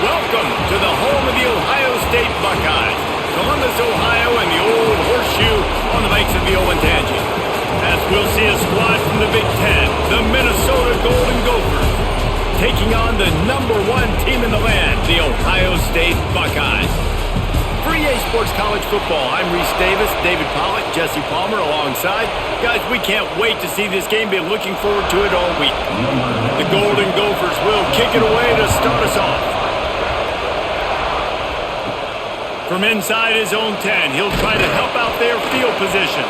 Welcome to the home of the Ohio State Buckeyes, Columbus, Ohio, and the old horseshoe on the banks of the Olentangy. As we'll see a squad from the Big Ten, the Minnesota Golden Gophers, taking on the #1 team in the land, the Ohio State Buckeyes. For EA Sports College Football, I'm Reese Davis, David Pollack, Jesse Palmer alongside. Guys, we can't wait to see this game. Been looking forward to it all week. The Golden Gophers will kick it away to start us off. From inside his own 10, he'll try to help out their field position.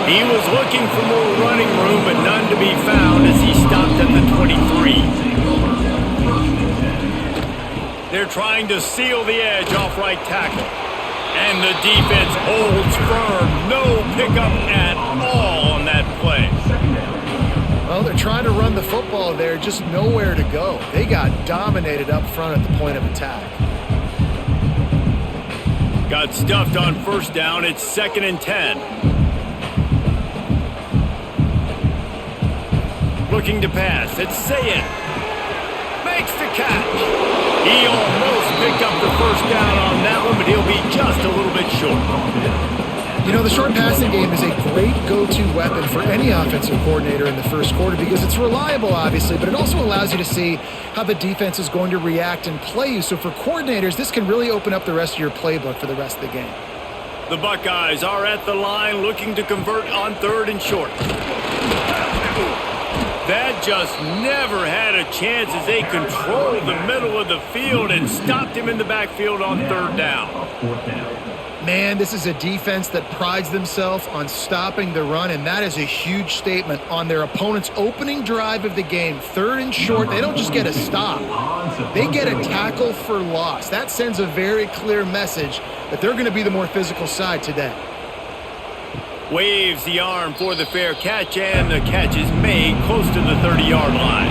He was looking for more running room, but none to be found as he stopped at the 23. They're trying to seal the edge off right tackle. And the defense holds firm. No pickup at all on that play. Well, they're trying to run the football there, just nowhere to go. They got dominated up front at the point of attack. Got stuffed on first down. It's 2nd and 10. Looking to pass. It's Sayed. Makes the catch. He almost picked up the first down on that one, but he'll be just a little bit short. You know, the short passing game is a great go-to weapon for any offensive coordinator in the first quarter because it's reliable, obviously, but it also allows you to see how the defense is going to react and play you. So for coordinators, this can really open up the rest of your playbook for the rest of the game. The Buckeyes are at the line looking to convert on 3rd and short. That just never had a chance as they controlled the middle of the field and stopped him in the backfield on 3rd down. Man, this is a defense that prides themselves on stopping the run, and that is a huge statement on their opponent's opening drive of the game. 3rd and short, they don't just get a stop. They get a tackle for loss. That sends a very clear message that they're going to be the more physical side today. Waves the arm for the fair catch, and the catch is made close to the 30-yard line.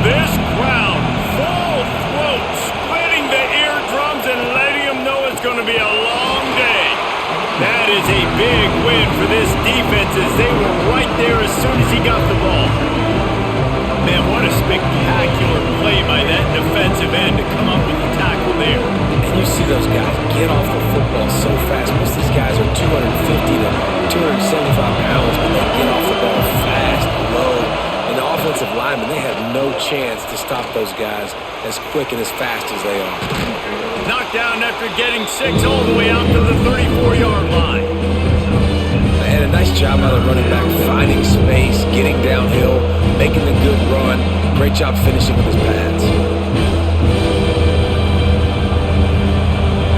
This crowd, full throat, splitting the eardrums and letting them know it's going to be a long day. That is a big win for this defense as they were right there as soon as he got the ball. Man, what a spectacular play by that defensive end to come up with the tackle there. And you see those guys get off the football so fast. Most of these guys are 250 to 275 pounds, but they get off the ball fast, low. And the offensive linemen, they have no chance to stop those guys as quick and as fast as they are. Knocked down after getting 6 all the way out to the 34-yard line. And a nice job by the running back, finding space, getting downhill, making a good run. Great job finishing with his pads.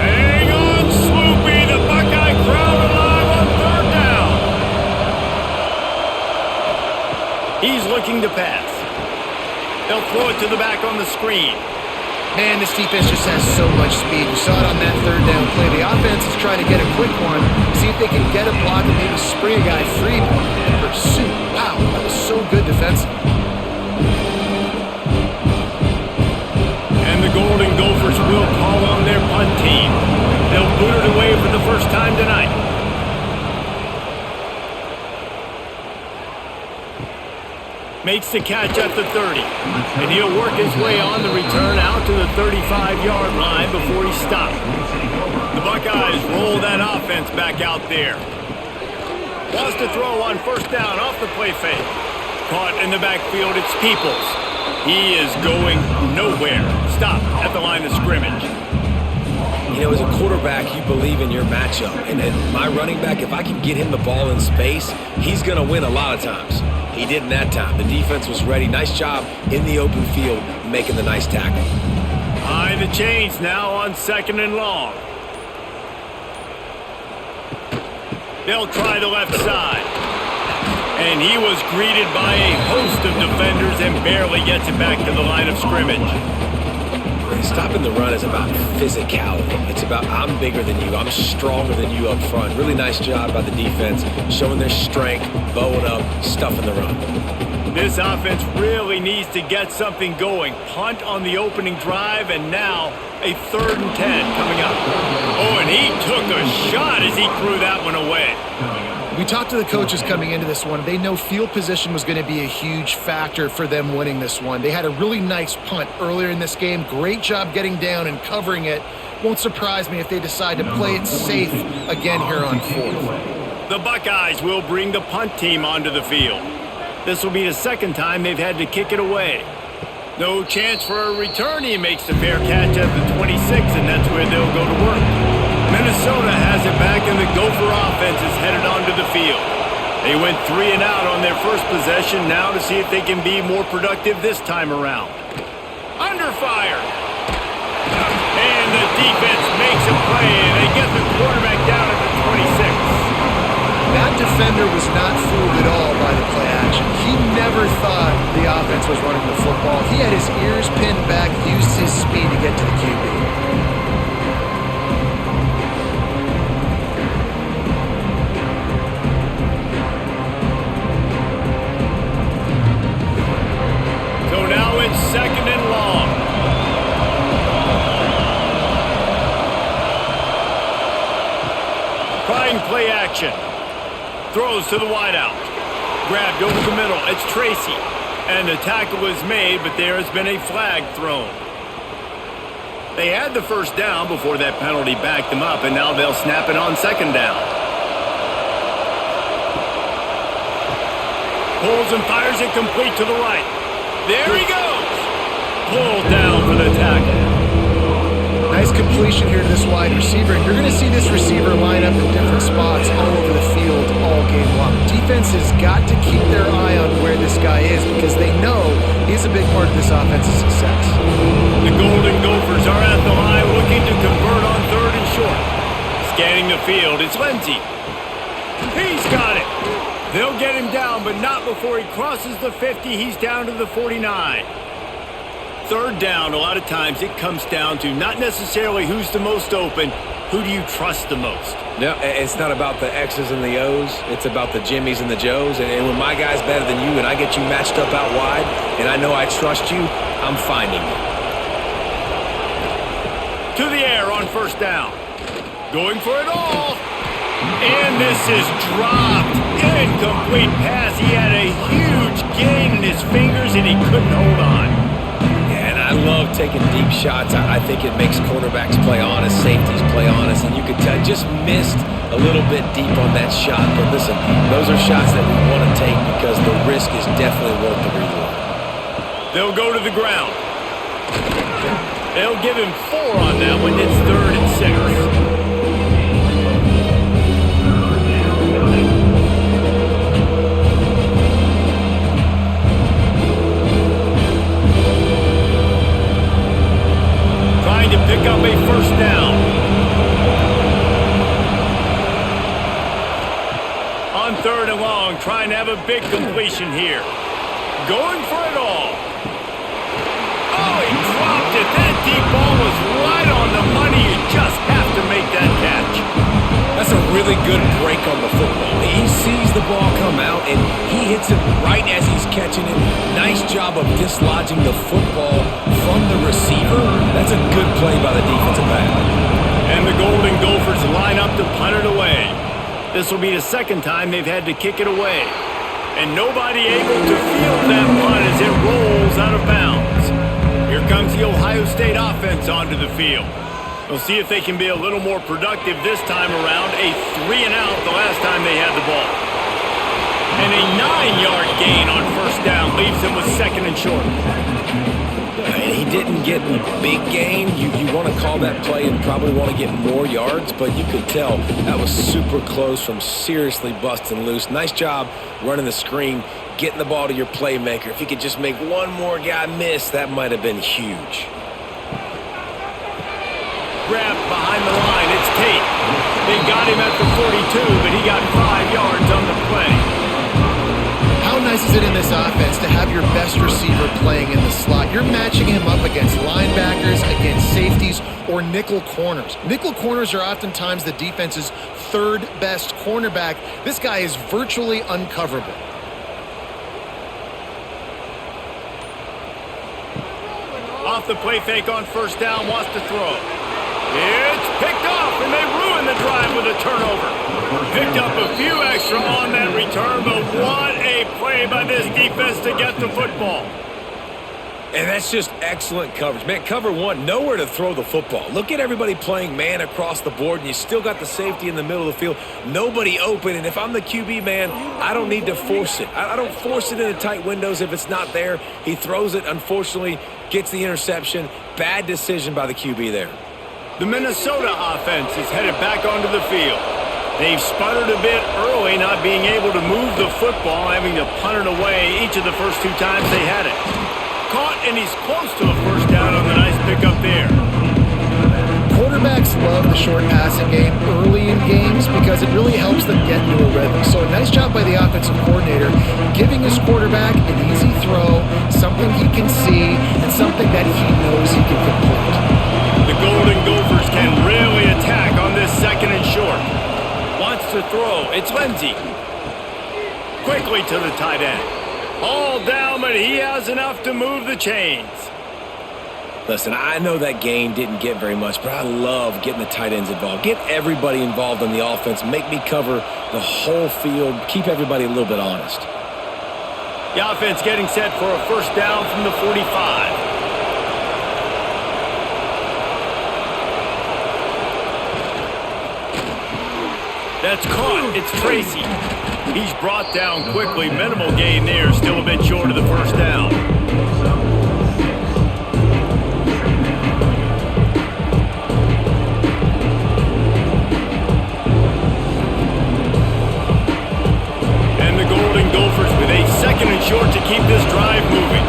Hang on, Swoopy, the Buckeye crowd alive on 3rd down. He's looking to pass. They'll throw it to the back on the screen. Man, this defense just has so much speed. You saw it on that 3rd down play. The offense is trying to get a quick one, see if they can get a block and maybe spring a guy free. In pursuit, wow, that was so good defensively. And the Golden Gophers will call on their punt team. They'll boot it away for the first time tonight. Makes the catch at the 30. And he'll work his way on the return out to the 35-yard line before he stopped. The Buckeyes roll that offense back out there. Wants to throw on 1st down off the play fake. Caught in the backfield, it's Peoples. He is going nowhere. Stop at the line of scrimmage. You know, as a quarterback, you believe in your matchup. And my running back, if I can get him the ball in space, he's going to win a lot of times. He didn't that time. The defense was ready. Nice job in the open field making the nice tackle. High the chains now on 2nd and long. They'll try the left side. And he was greeted by a host of defenders and barely gets it back to the line of scrimmage. Stopping the run is about physicality. It's about I'm bigger than you. I'm stronger than you up front. Really nice job by the defense, showing their strength, bowing up, stuffing the run. This offense really needs to get something going. Punt on the opening drive, and now a 3rd and 10 coming up. Oh, and he took a shot as he threw that one away. We talked to the coaches coming into this one. They know field position was going to be a huge factor for them winning this one. They had a really nice punt earlier in this game. Great job getting down and covering it. Won't surprise me if they decide to play it safe again here on fourth. The Buckeyes will bring the punt team onto the field. This will be the second time they've had to kick it away. No chance for a return. He makes the fair catch at the 26, and that's where they'll go to work. Minnesota has it back, and the Gopher offense is headed onto the field. They went 3 and out on their first possession, now to see if they can be more productive this time around. Under fire. And the defense makes a play, and they get the quarterback down at the 26. That defender was not fooled at all by the play action. He never thought the offense was running the football. He had his ears pinned back, used his speed to get to the QB. Now it's 2nd and long. Trying play action. Throws to the wideout. Grabbed over the middle. It's Tracy. And the tackle is made, but there has been a flag thrown. They had the first down before that penalty backed them up, and now they'll snap it on 2nd down. Pulls and fires it complete to the right. There he goes! Pulled down for the tackle. Nice completion here to this wide receiver, and you're going to see this receiver line up in different spots all over the field all game long. Defense has got to keep their eye on where this guy is because they know he's a big part of this offense's success. The Golden Gophers are at the line looking to convert on 3rd and short. Scanning the field, it's Lindsey. He's got it. They'll get him down, but not before he crosses the 50. He's down to the 49. 3rd down, a lot of times it comes down to not necessarily who's the most open, who do you trust the most? No, it's not about the X's and the O's. It's about the Jimmys and the Joes. And when my guy's better than you and I get you matched up out wide and I know I trust you, I'm finding you. To the air on 1st down. Going for it all. And this is dropped. Incomplete pass. He had a huge gain in his fingers and he couldn't hold on. Yeah, and I love taking deep shots. I think it makes quarterbacks play honest, safeties play honest, and you could tell just missed a little bit deep on that shot. But listen, those are shots that we want to take because the risk is definitely worth the reward. They'll go to the ground. They'll give him 4 on that one. It's 3rd and 6. To pick up a 1st down. On 3rd and long, trying to have a big completion here. Going for it all. Oh, he dropped it. That deep ball was right on the money. You just have to make that catch. That's a really good break on the football. He sees the ball come out, and he hits it right as he's catching it. Nice job of dislodging the football from the receiver. That's a good play by the defensive back. And the Golden Gophers line up to punt it away. This will be the 2nd time they've had to kick it away. And nobody able to field that punt as it rolls out of bounds. Here comes the Ohio State offense onto the field. We'll see if they can be a little more productive this time around. A 3 and out the last time they had the ball. And a 9-yard gain on 1st down leaves them with 2nd and short. And he didn't get a big gain. You want to call that play and probably want to get more yards, but you could tell that was super close from seriously busting loose. Nice job running the screen, getting the ball to your playmaker. If you could just make one more guy miss, that might have been huge. Grabbed behind the line, it's Tate. They got him at the 42, but he got 5 yards on the play. How nice is it in this offense to have your best receiver playing in the slot? You're matching him up against linebackers, against safeties, or nickel corners. Nickel corners are oftentimes the defense's 3rd best cornerback. This guy is virtually uncoverable. Off the play fake on 1st down, wants to throw. It's picked off, and they ruin the drive with a turnover. Picked up a few extra on that return, but what a play by this defense to get the football. And that's just excellent coverage. Man, cover one, nowhere to throw the football. Look at everybody playing man across the board, and you still got the safety in the middle of the field. Nobody open, and if I'm the QB, man, I don't need to force it. I don't force it into tight windows if it's not there. He throws it, unfortunately, gets the interception. Bad decision by the QB there. The Minnesota offense is headed back onto the field. They've sputtered a bit early, not being able to move the football, having to punt it away each of the first two times they had it. Caught, and he's close to a first down on the nice pickup there. Quarterbacks love the short passing game early in games because it really helps them get into a rhythm. So a nice job by the offensive coordinator giving his quarterback an easy throw, something he can see, and something that he knows he can complete. The Golden Gophers can really attack on this second and short. Wants to throw. It's Lindsey. Quickly to the tight end. All down, but he has enough to move the chains. Listen, I know that game didn't get very much, but I love getting the tight ends involved. Get everybody involved on the offense. Make me cover the whole field. Keep everybody a little bit honest. The offense getting set for a first down from the 45. That's caught. It's Tracy. He's brought down quickly. Minimal gain there. Still a bit short of the first down. And the Golden Gophers with a second and short to keep this drive moving.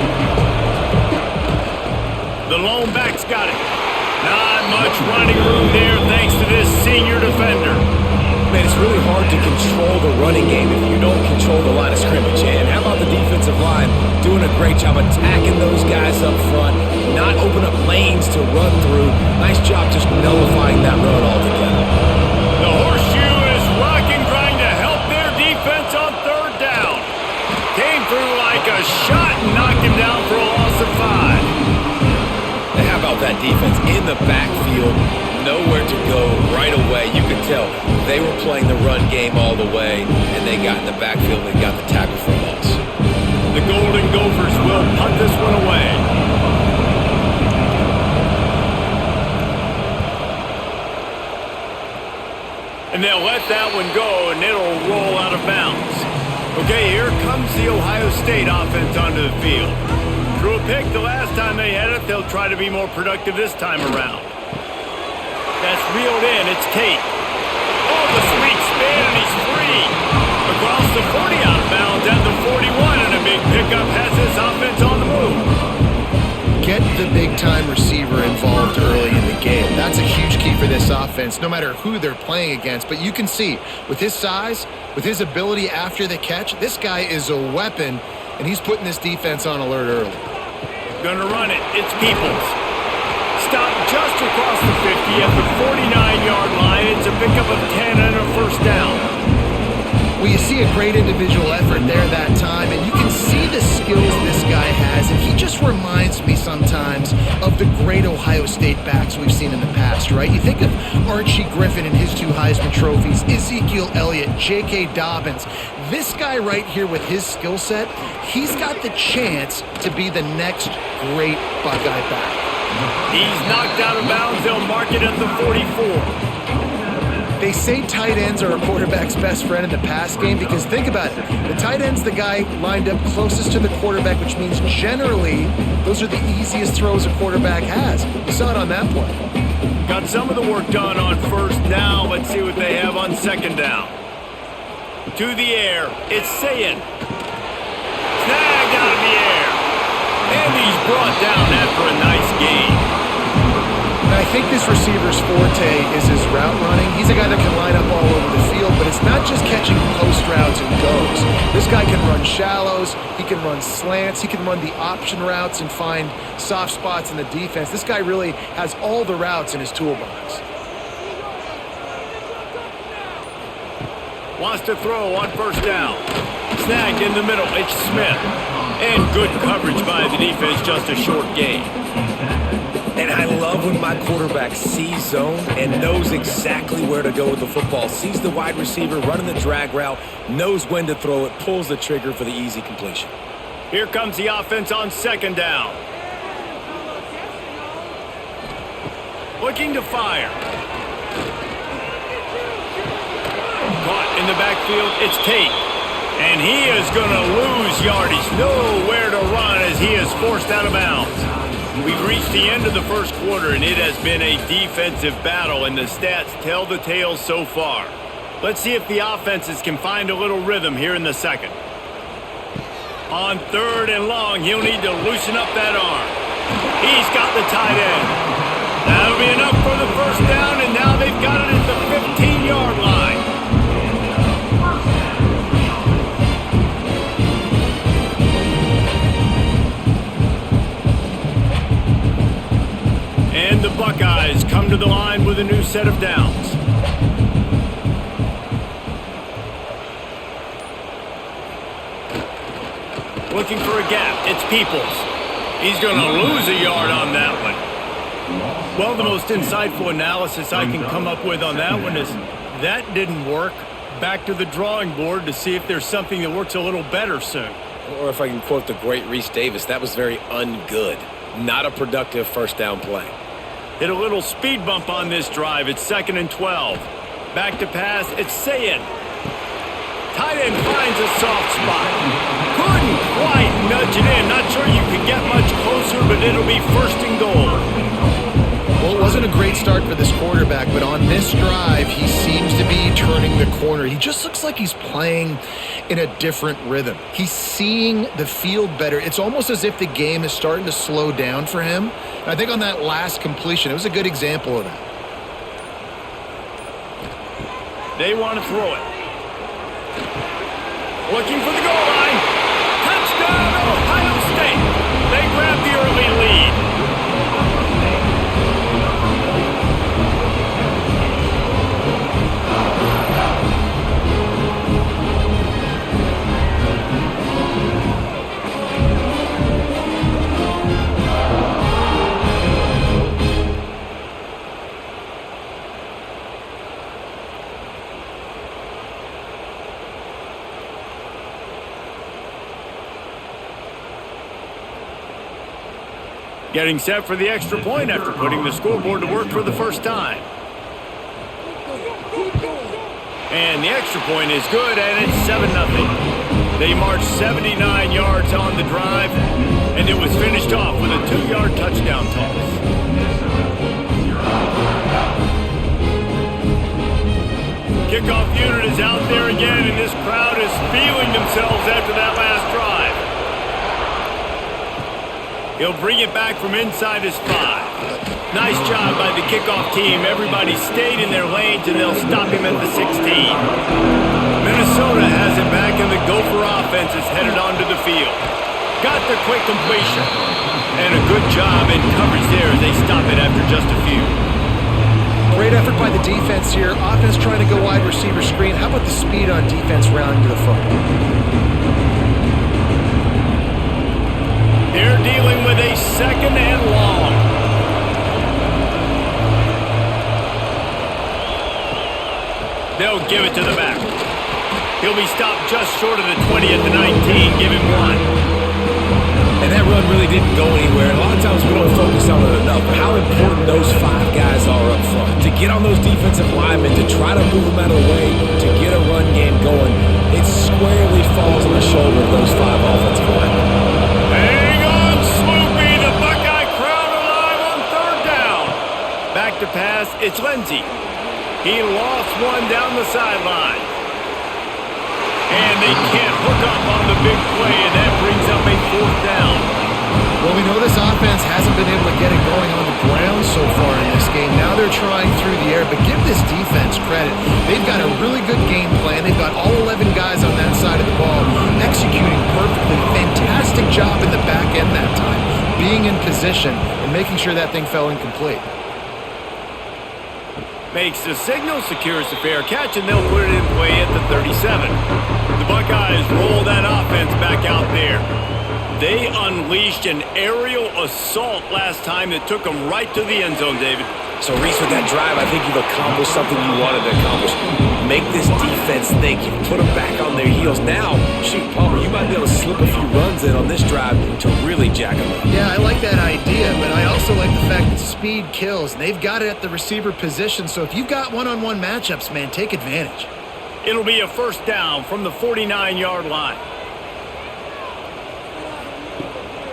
The lone back's got it. Not much running room there thanks to this senior defender. Man, it's really hard to control the running game if you don't control the line of scrimmage. And how about the defensive line doing a great job attacking those guys up front, not open up lanes to run through. Nice job just nullifying that run altogether. The horseshoe is rocking, trying to help their defense on third down. Came through like a shot and knocked him down for a loss of 5. And how about that defense in the backfield? Nowhere to go right away. You could tell they were playing the run game all the way, and they got in the backfield and got the tackle for a loss. The Golden Gophers will punt this one away. And they'll let that one go, and it'll roll out of bounds. Okay, here comes the Ohio State offense onto the field. Threw a pick the last time they had it. They'll try to be more productive this time around. That's reeled in. It's Tate. Oh, the sweet spin, and he's free. Across the 40 out of bounds at the 41, and a big pickup has this offense on the move. Get the big-time receiver involved early in the game. That's a huge key for this offense, no matter who they're playing against. But you can see, with his size, with his ability after the catch, this guy is a weapon, and he's putting this defense on alert early. Gonna run it. It's Peoples. Stopped just across the 50 at the 49-yard line. It's a pickup of 10 and a first down. Well, you see a great individual effort there that time, and you can see the skills this guy has, and he just reminds me sometimes of the great Ohio State backs we've seen in the past, right? You think of Archie Griffin and his 2 Heisman trophies, Ezekiel Elliott, J.K. Dobbins. This guy right here with his skill set, he's got the chance to be the next great Buckeye back. He's knocked out of bounds. They'll mark it at the 44. They say tight ends are a quarterback's best friend in the pass game because think about it. The tight end's the guy lined up closest to the quarterback, which means generally those are the easiest throws a quarterback has. You saw it on that play. Got some of the work done on first down. Let's see what they have on second down. To the air. It's Sayin. Snagged out of the air. And he's brought down after a nice gain. I think this receiver's forte is his route running. He's a guy that can line up all over the field, but it's not just catching post routes and goes. This guy can run shallows, he can run slants, he can run the option routes and find soft spots in the defense. This guy really has all the routes in his toolbox. Wants to throw on first down. Snagged in the middle. It's Smith. And good coverage by the defense, just a short gain. And I love when my quarterback sees zone and knows exactly where to go with the football, sees the wide receiver running the drag route, knows when to throw it, pulls the trigger for the easy completion. Here comes the offense on second down. Looking to fire. Caught in the backfield, it's Tate. And he is going to lose yardage. Nowhere to run as he is forced out of bounds. We've reached the end of the first quarter, and it has been a defensive battle, and the stats tell the tale so far. Let's see if the offenses can find a little rhythm here in the second. On third and long, he'll need to loosen up that arm. He's got the tight end. That'll be enough for the first down, and now they've got it at the 15-yard line. And the Buckeyes come to the line with a new set of downs. Looking for a gap. It's Peoples. He's going to lose a yard on that one. Well, the most insightful analysis I can come up with on that one is that didn't work. Back to the drawing board to see if there's something that works a little better soon. Or if I can quote the great Reese Davis, that was very ungood. Not a productive first down play. Hit a little speed bump on this drive. It's 2nd and 12. Back to pass. It's Sayin. Tight end finds a soft spot. Couldn't quite nudge it in. Not sure you could get much closer, but it'll be 1st and goal. Well, it wasn't a great start for this quarterback, but on this drive, he seems to be turning the corner. He just looks like he's playing in a different rhythm. He's seeing the field better. It's almost as if the game is starting to slow down for him. And I think on that last completion, it was a good example of that. They want to throw it. Looking for the goal line. Touchdown, Ohio State. They grab the early lead. Getting set for the extra point after putting the scoreboard to work for the first time. And the extra point is good, and it's 7-0. They marched 79 yards on the drive, and it was finished off with a 2-yard touchdown toss. Kickoff unit is out there again, and this crowd is feeling themselves after that last drive. He'll bring it back from inside his 5. Nice job by the kickoff team. Everybody stayed in their lanes, and they'll stop him at the 16. Minnesota has it back, and the Gopher offense is headed onto the field. Got the quick completion. And a good job in coverage there as they stop it after just a few. Great effort by the defense here. Offense trying to go wide receiver screen. How about the speed on defense rounding to the football? They're dealing with a 2nd and long. They'll give it to the back. He'll be stopped just short of the 20 at the 19. Give him 1. And that run really didn't go anywhere. A lot of times we don't focus on it enough, but how important those 5 guys are up front. To get on those defensive linemen, to try to move them out of the way, to get a run game going, it squarely falls on the shoulder of those 5 offensive linemen. Hang on, Sloopy. The Buckeye crowd alive on 3rd down. Back to pass. It's Lindsey. He lost one down the sideline. And they can't hook up on the big play, and that brings up a 4th down. Well, we know this offense hasn't been able to get it going on the ground so far in this game. Now they're trying through the air, but give this defense credit. They've got a really good game plan. They've got all 11 guys on that side of the ball executing perfectly. Fantastic job in the back end that time, being in position and making sure that thing fell incomplete. Makes the signal, secures the fair catch, and they'll put it in play at the 37. The Buckeyes roll that offense back out there. They unleashed an aerial assault last time that took them right to the end zone, David. So, Reese, with that drive, I think you've accomplished something you wanted to accomplish. Make this defense think. You put them back on their heels. Now, shoot, Palmer, you might be able to slip a few runs in on this drive to really jack them up. Yeah, I like that idea, but I also like the fact that speed kills. And they've got it at the receiver position, so if you've got one-on-one matchups, man, take advantage. It'll be a first down from the 49-yard line.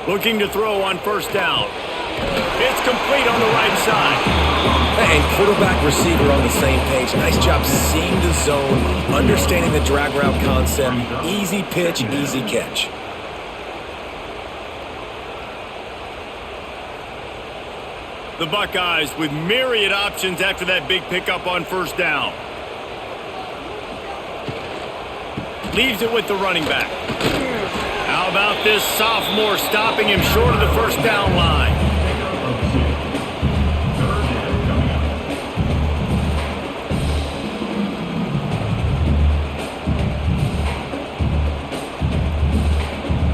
Looking to throw on first down. It's complete on the right side. And quarterback, receiver on the same page. Nice job seeing the zone, understanding the drag route concept. Easy pitch, easy catch. The Buckeyes with myriad options after that big pickup on first down. Leaves it with the running back. How about this sophomore stopping him short of the first down line?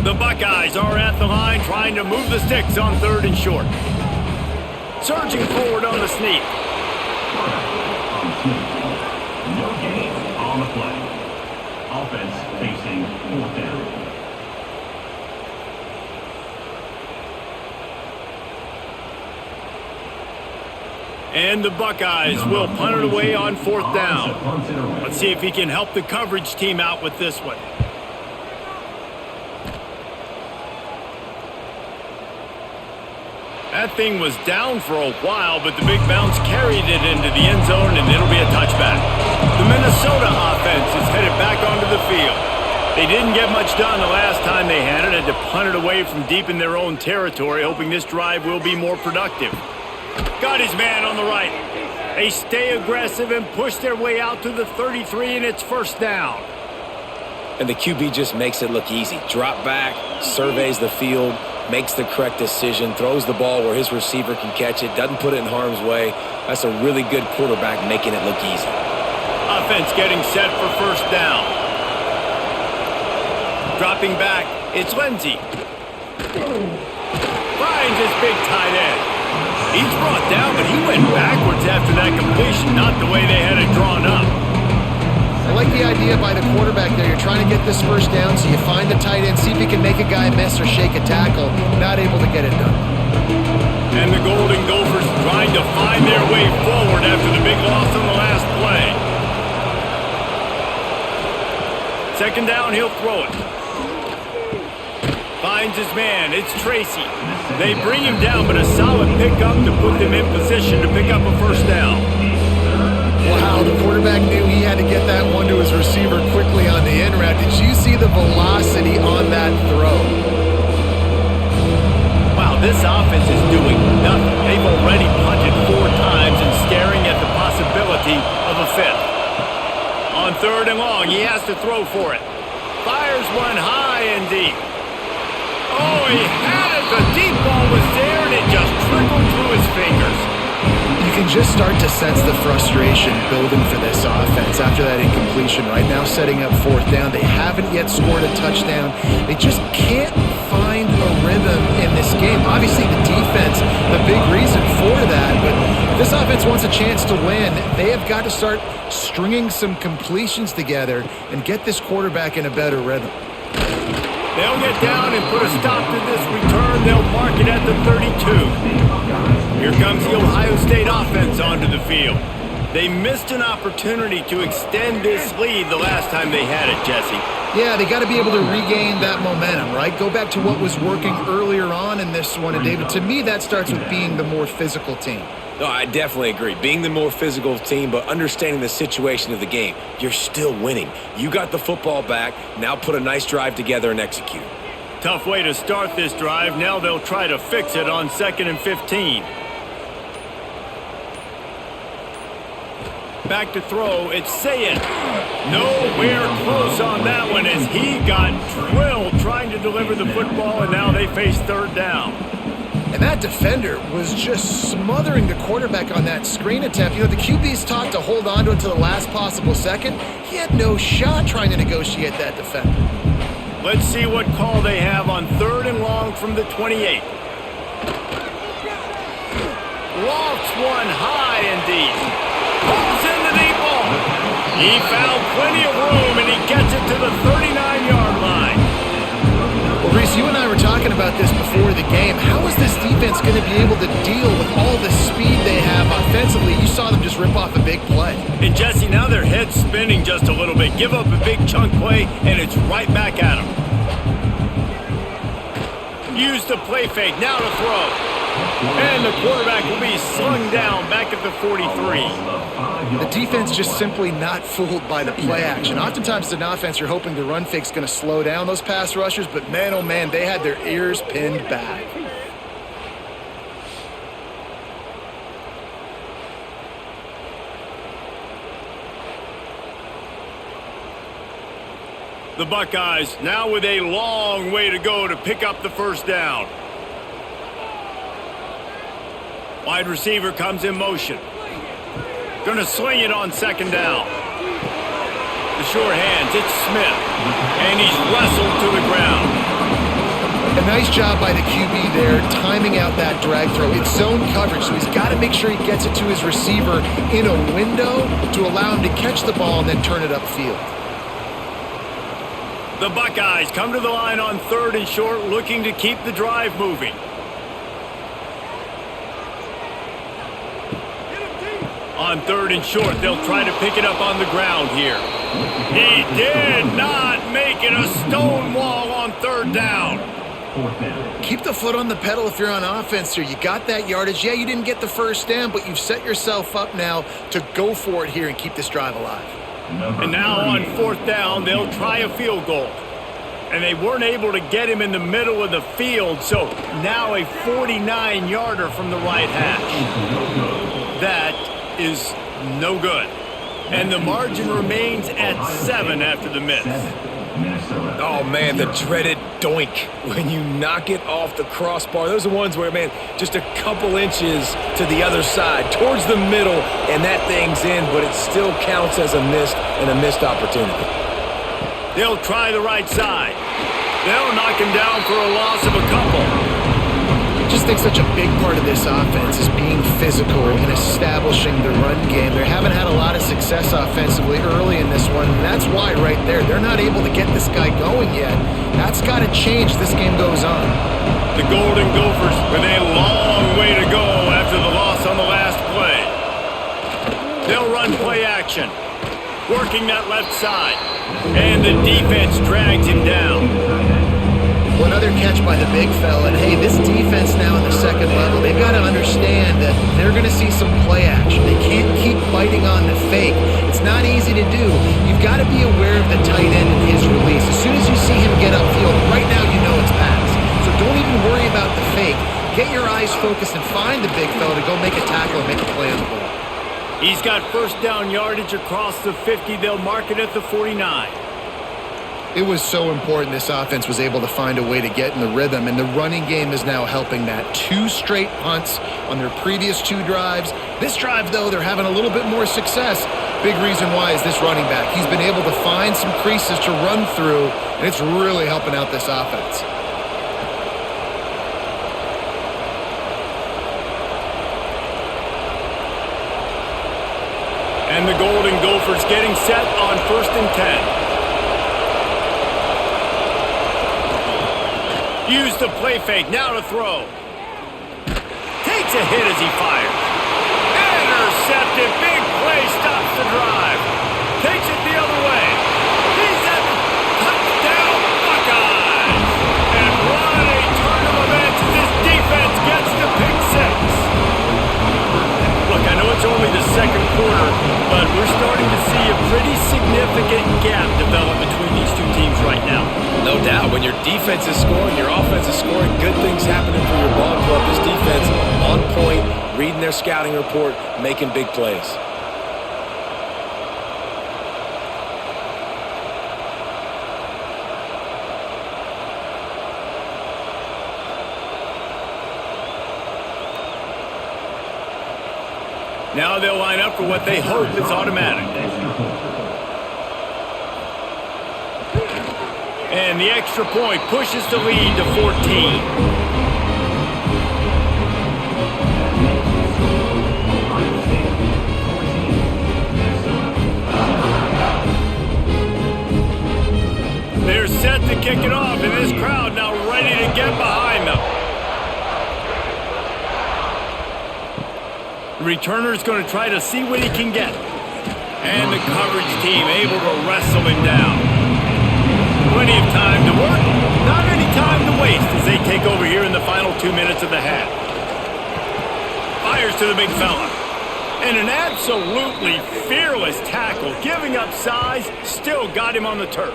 The Buckeyes are at the line trying to move the sticks on 3rd and short. Surging forward on the sneak. No gain on the play. Offense facing 4th down. And the Buckeyes will punt it away on 4th down. Let's see if he can help the coverage team out with this one. That thing was down for a while, but the big bounce carried it into the end zone, and it'll be a touchback. The Minnesota offense is headed back onto the field. They didn't get much done the last time they had it, had to punt it away from deep in their own territory, hoping this drive will be more productive. Got his man on the right. They stay aggressive and push their way out to the 33, and it's first down. And the QB just makes it look easy. Drop back, surveys the field, makes the correct decision, throws the ball where his receiver can catch it, doesn't put it in harm's way. That's a really good quarterback making it look easy. Offense getting set for first down. Dropping back, it's Lindsey. Finds his big tight end. He's brought down, but he went backwards after that completion, not the way they had it drawn up. I like the idea by the quarterback there. You're trying to get this first down, so you find the tight end, see if he can make a guy miss or shake a tackle. Not able to get it done. And the Golden Gophers trying to find their way forward after the big loss on the last play. Second down, he'll throw it. Finds his man, it's Tracy. They bring him down, but a solid pickup to put them in position to pick up a first down. Wow, the quarterback knew he had to get that one to his receiver quickly on the in route. Did you see the velocity on that throw? Wow, this offense is doing nothing. They've already punted 4 times and staring at the possibility of a 5th. On 3rd and long, he has to throw for it. Fires one high and deep. Oh, he had it. The deep ball was there, and it just trickled through his fingers. You can just start to sense the frustration building for this offense after that incompletion. Right now, setting up 4th down. They haven't yet scored a touchdown. They just can't find a rhythm in this game. Obviously, the defense, the big reason for that. But if this offense wants a chance to win, they have got to start stringing some completions together and get this quarterback in a better rhythm. They'll get down and put a stop to this return. They'll mark it at the 32. Here comes the Ohio State offense onto the field. They missed an opportunity to extend this lead the last time they had it, Jesse. Yeah, they got to be able to regain that momentum, right? Go back to what was working earlier on in this one. And, David, to me, that starts with being the more physical team. No, I definitely agree. Being the more physical team, but understanding the situation of the game. You're still winning. You got the football back. Now put a nice drive together and execute. Tough way to start this drive. Now they'll try to fix it on 2nd and 15. Back to throw, it's Sayed. Nowhere close on that one as he got drilled trying to deliver the football, and now they face 3rd down. And that defender was just smothering the quarterback on that screen attempt. You know, the QB's taught to hold on to it to the last possible second. He had no shot trying to negotiate that defender. Let's see what call they have on 3rd and long from the 28. Lofts one high and deep. Pulls in the deep ball. He found plenty of room, and he gets it to the 39-yard line. Well, Reese, you and I were talking about this before the game. How is this defense going to be able to deal with all the speed they have offensively? You saw them just rip off a big play. And, Jesse, now their head's spinning just a little bit. Give up a big chunk play, and it's right back at them. Use the play fake. Now to throw. And the quarterback will be slung down back at the 43. The defense just simply not fooled by the play action. Oftentimes, as an offense, you're hoping the run fake's going to slow down those pass rushers, but man, oh man, they had their ears pinned back. The Buckeyes now with a long way to go to pick up the first down. Wide receiver comes in motion. Going to sling it on 2nd down. The short hands, it's Smith. And he's wrestled to the ground. A nice job by the QB there, timing out that drag throw. It's zone coverage, so he's got to make sure he gets it to his receiver in a window to allow him to catch the ball and then turn it upfield. The Buckeyes come to the line on 3rd and short, looking to keep the drive moving. On 3rd and short, they'll try to pick it up on the ground here. He did not make it a stone wall on 3rd down. Keep the foot on the pedal if you're on offense here. You got that yardage. Yeah, you didn't get the first down, but you've set yourself up now to go for it here and keep this drive alive. And now on 4th down, they'll try a field goal. And they weren't able to get him in the middle of the field, so now a 49-yarder from the right hash. That is no good. And the margin remains at 7 after the miss. Oh, man, the dreaded doink when you knock it off the crossbar. Those are ones where, man, just a couple inches to the other side, towards the middle, and that thing's in, but it still counts as a missed opportunity. They'll try the right side. They'll knock him down for a loss of a couple. I just think such a big part of this offense is being physical and establishing the run game. They haven't had a lot of success offensively early in this one, and that's why right there, they're not able to get this guy going yet. That's got to change as this game goes on. The Golden Gophers with a long way to go after the loss on the last play. They'll run play action, working that left side, and the defense drags him down. Well, another catch by the big fella, and hey, this defense now in the 2nd level, they've got to understand that they're going to see some play action. They can't keep biting on the fake. It's not easy to do. You've got to be aware of the tight end and his release. As soon as you see him get upfield, right now you know it's pass. So don't even worry about the fake. Get your eyes focused and find the big fella to go make a tackle and make a play on the ball. He's got 1st down yardage across the 50. They'll mark it at the 49. It was so important this offense was able to find a way to get in the rhythm, and the running game is now helping that. 2 straight punts on their previous 2 drives. This drive, though, they're having a little bit more success. Big reason why is this running back. He's been able to find some creases to run through, and it's really helping out this offense. And the Golden Gophers getting set on 1st and 10. Use the play fake, now to throw. Takes a hit as he fires. Intercepted, big play, stops the drive. Takes it the other way. He's at the touchdown Buckeyes. And what a turn of events as this defense gets the pick 6. Look, I know it's only the 2nd quarter, but we're starting to see a pretty significant gap develop between these 2 teams right now. No doubt. When your defense is scoring, your offense is scoring, good things happening for your ball club. This defense on point, reading their scouting report, making big plays. Now they'll line up for what they hope is automatic. And the extra point pushes the lead to 14. They're set to kick it off, and this crowd now ready to get behind them. The returner's going to try to see what he can get. And the coverage team able to wrestle him down. Plenty of time to work, not any time to waste as they take over here in the final 2 minutes of the half. Fires to the big fella. And an absolutely fearless tackle, giving up size, still got him on the turf.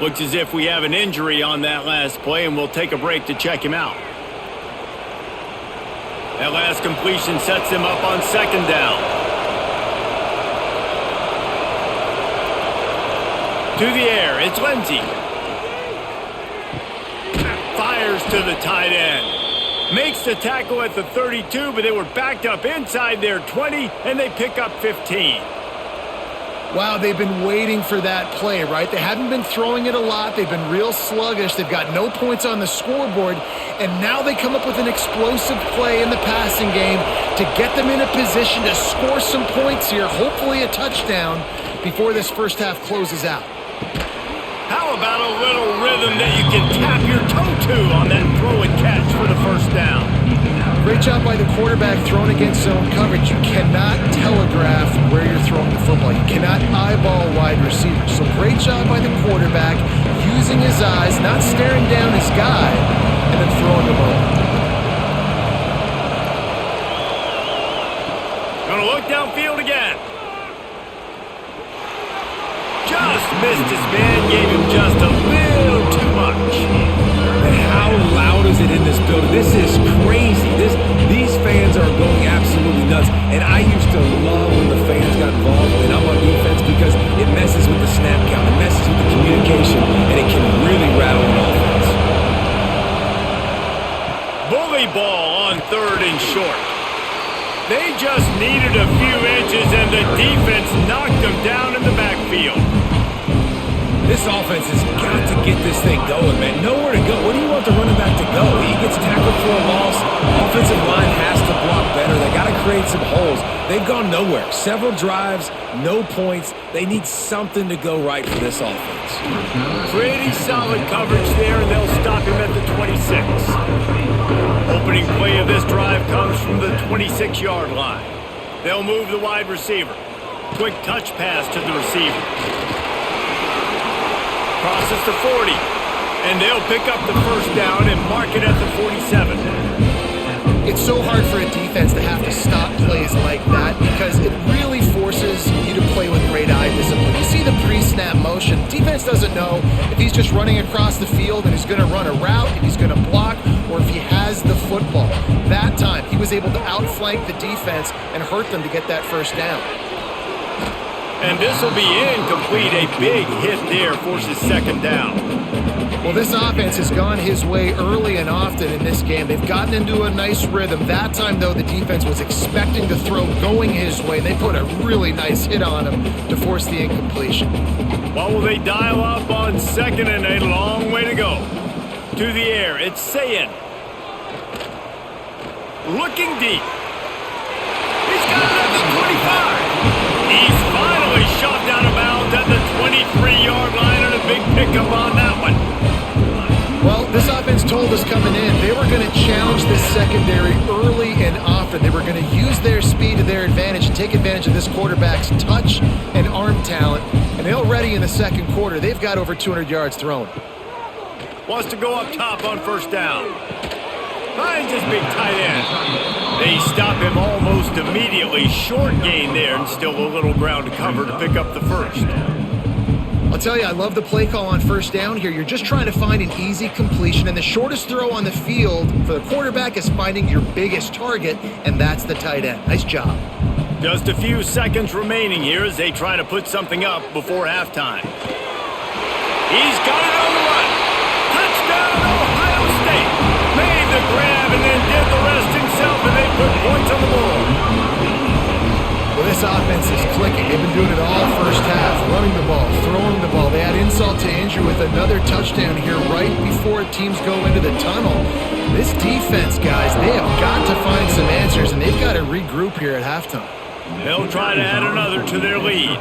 Looks as if we have an injury on that last play, and we'll take a break to check him out. That last completion sets him up on second down. To the air, it's Lindsey. Fires to the tight end. Makes the tackle at the 32, but they were backed up inside their 20, and they pick up 15. Wow, they've been waiting for that play, right? They haven't been throwing it a lot. They've been real sluggish. They've got no points on the scoreboard, and now they come up with an explosive play in the passing game to get them in a position to score some points here, hopefully a touchdown, before this first half closes out. How about a little rhythm that you can tap your toe to on that throw and catch for the first down? Great job by the quarterback throwing against zone coverage. You cannot telegraph where you're throwing the football. You cannot eyeball wide receivers. So great job by the quarterback using his eyes, not staring down his guy, and then throwing the ball. Gonna look downfield again. Just missed his man, gave him just a little too much. And how loud is it in this building? This is crazy. These fans are going absolutely nuts. And I used to love when the fans got involved when I'm on defense because it messes with the snap count, it messes with the communication, and it can really rattle an offense. Bully ball on third and short. They just needed a few inches, and the defense knocked them down in the backfield. This offense has got to get this thing going, man. Nowhere to go. Where do you want the running back to go? He gets tackled for a loss. Offensive line has to block better. They got to create some holes. They've gone nowhere. Several drives, no points. They need something to go right for this offense. Pretty solid coverage there, and they'll stop him at the 26. Opening play of this drive comes from the 26-yard line. They'll move the wide receiver. Quick touch pass to the receiver. Crosses to 40, and they'll pick up the first down and mark it at the 47. It's so hard for a defense to have to stop plays like that because it really forces you to play with great eye discipline. You see the pre-snap motion. Defense doesn't know if he's just running across the field and he's going to run a route, if he's going to block, or if he has the football. That time, he was able to outflank the defense and hurt them to get that first down. And this will be incomplete. A big hit there forces second down. Well, this offense has gone his way early and often in this game. They've gotten into a nice rhythm. That time, though, the defense was expecting the throw going his way. They put a really nice hit on him to force the incompletion. What will they dial up on second and a long way to go? To the air, it's Sayin. Looking deep. He's got it at the 25. He's finally shot down of bounds at the 23-yard line, and a big pickup on that one. Well, this offense told us coming in they were going to challenge this secondary early and often. They were going to use their speed to their advantage and take advantage of this quarterback's touch and arm talent. And already in the second quarter, they've got over 200 yards thrown. Wants to go up top on first down. Finds his big tight end. They stop him almost immediately. Short gain there, and still a little ground to cover to pick up the first. I'll tell you, I love the play call on first down here. You're just trying to find an easy completion, and the shortest throw on the field for the quarterback is finding your biggest target, and that's the tight end. Nice job. Just a few seconds remaining here as they try to put something up before halftime. He's got it on the run. Touchdown, Ohio State. Made the grab and then did the rest himself, and they put points on the board. Well, this offense is clicking. They've been doing it all first half, running the ball, throwing the ball. They had insult to injury with another touchdown here right before teams go into the tunnel. This defense, guys, they have got to find some answers, and they've got to regroup here at halftime. They'll try to add another to their lead.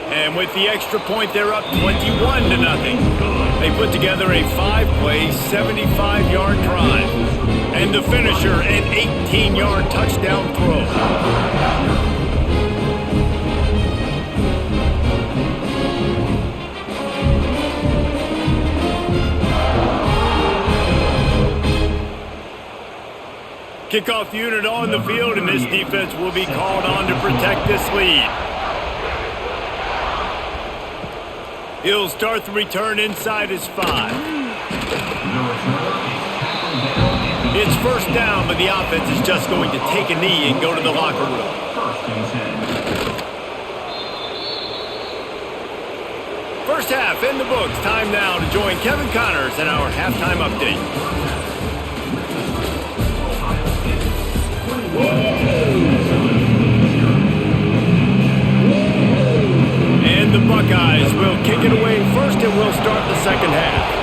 And with the extra point, they're up 21-0. They put together a 5-play, 75-yard drive. And the finisher, an 18-yard touchdown throw. Kickoff unit on the field, and this defense will be called on to protect this lead. He'll start the return inside his 5. It's first down, but the offense is just going to take a knee and go to the locker room. First half in the books. Time now to join Kevin Connors in our halftime update. And the Buckeyes will kick it away first, and will start the second half.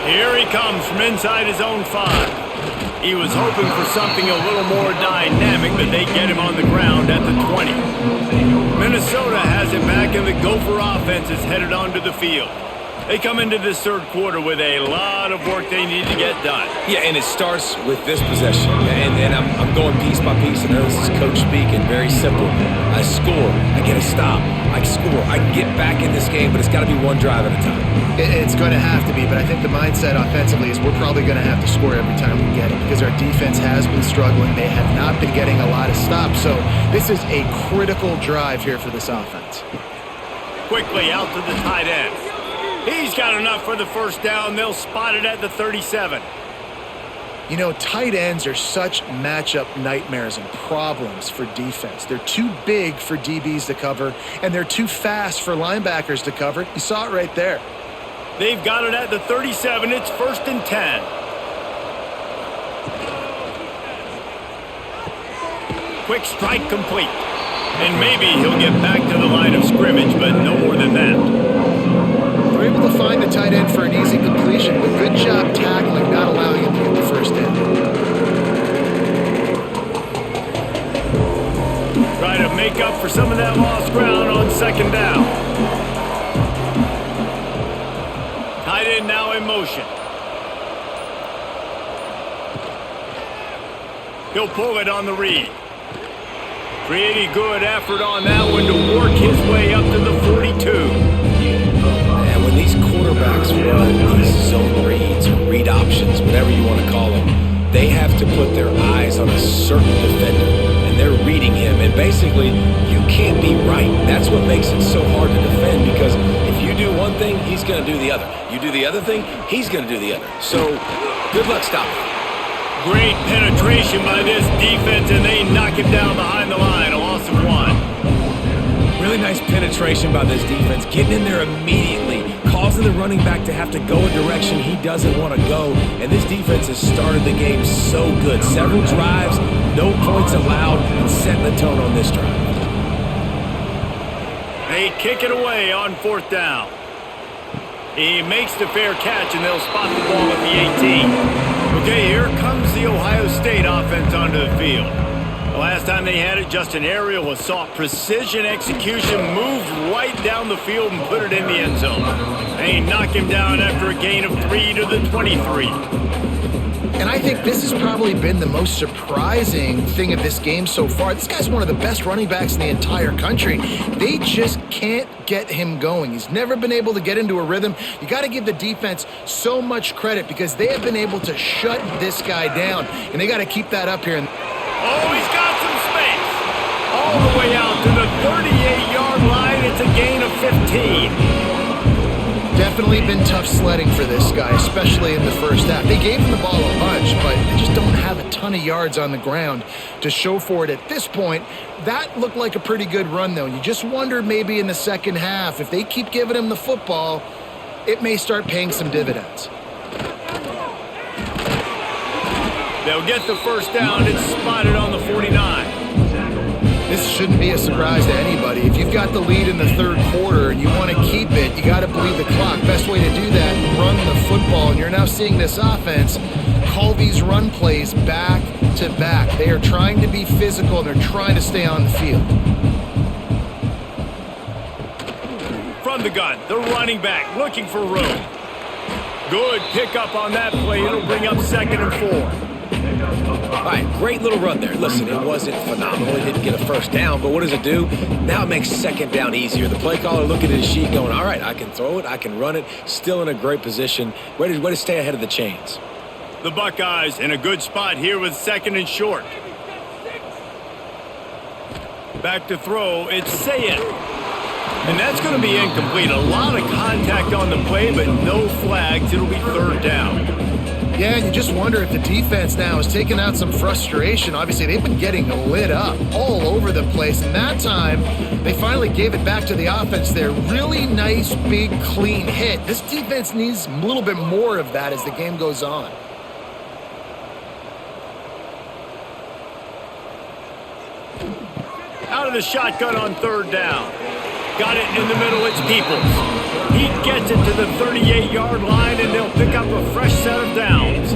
Here he comes from inside his own 5. He was hoping for something a little more dynamic, but they get him on the ground at the 20. Minnesota has it back, and the Gopher offense is headed onto the field. They come into this third quarter with a lot of work they need to get done. Yeah, and it starts with this possession. And I'm going piece by piece. I know this is coach speaking, very simple. I score, I get a stop, I score. I can get back in this game, but it's got to be one drive at a time. It's going to have to be, but I think the mindset offensively is we're probably going to have to score every time we get it because our defense has been struggling. They have not been getting a lot of stops, so this is a critical drive here for this offense. Quickly out to the tight end. He's got enough for the first down. They'll spot it at the 37. You know, tight ends are such matchup nightmares and problems for defense. They're too big for DBs to cover, and they're too fast for linebackers to cover. You saw it right there. They've got it at the 37. It's 1st and 10. Quick strike complete. And maybe he'll get back to the line of scrimmage, but no more than that. They're able to find the tight end for an easy completion, but good job tackling, not allowing him to get the first down. Try to make up for some of that lost ground on second down. Tight end now in motion. He'll pull it on the read. Pretty good effort on that one to work his way up to the 42. When these quarterbacks run these zone reads or read options, whatever you want to call them, they have to put their eyes on a certain defender, and they're reading him. And basically, you can't be right. That's what makes it so hard to defend, because if you do one thing, he's going to do the other. You do the other thing, he's going to do the other. So, good luck stopping. Great penetration by this defense, and they knock him down behind the line. A loss of 1. Really nice penetration by this defense, getting in there immediately, causing the running back to have to go a direction he doesn't want to go. And this defense has started the game so good. Several drives, no points allowed, and setting the tone on this drive. They kick it away on 4th down. He makes the fair catch, and they'll spot the ball at the 18. Okay, here comes the Ohio State offense onto the field. The last time they had it, just an aerial assault. Precision execution, moved right down the field and put it in the end zone. They knock him down after a gain of 3 to the 23. And I think this has probably been the most surprising thing of this game so far. This guy's one of the best running backs in the entire country. They just can't get him going. He's never been able to get into a rhythm. You got to give the defense so much credit because they have been able to shut this guy down, and they got to keep that up here. Oh, he's got some space. All the way out to the 38-yard line. It's a gain of 15. Definitely been tough sledding for this guy, especially in the first half. They gave him the ball a bunch, but they just don't have a ton of yards on the ground to show for it at this point. That looked like a pretty good run, though. You just wonder maybe in the second half, if they keep giving him the football, it may start paying some dividends. They'll get the first down. It's spotted on the 49. This shouldn't be a surprise to anybody. If you've got the lead in the third quarter and you want to keep it, you got to bleed the clock. Best way to do that, run the football. And you're now seeing this offense call these run plays back to back. They are trying to be physical and they're trying to stay on the field. From the gun, the running back looking for room. Good pickup on that play. It'll bring up 2nd and 4. All right, great little run there. Listen, it wasn't phenomenal. It didn't get a first down, but what does it do? Now it makes 2nd down easier. The play caller looking at his sheet going, all right, I can throw it, I can run it, still in a great position. Way to stay ahead of the chains. The Buckeyes in a good spot here with 2nd and short. Back to throw, it's Sayed. And that's going to be incomplete. A lot of contact on the play, but no flags. It'll be 3rd down. Yeah, and you just wonder if the defense now is taking out some frustration. Obviously, they've been getting lit up all over the place. And that time, they finally gave it back to the offense there. Really nice, big, clean hit. This defense needs a little bit more of that as the game goes on. Out of the shotgun on 3rd down. Got it in the middle, it's Peoples. He gets it to the 38-yard line, and they'll pick up a fresh set of downs.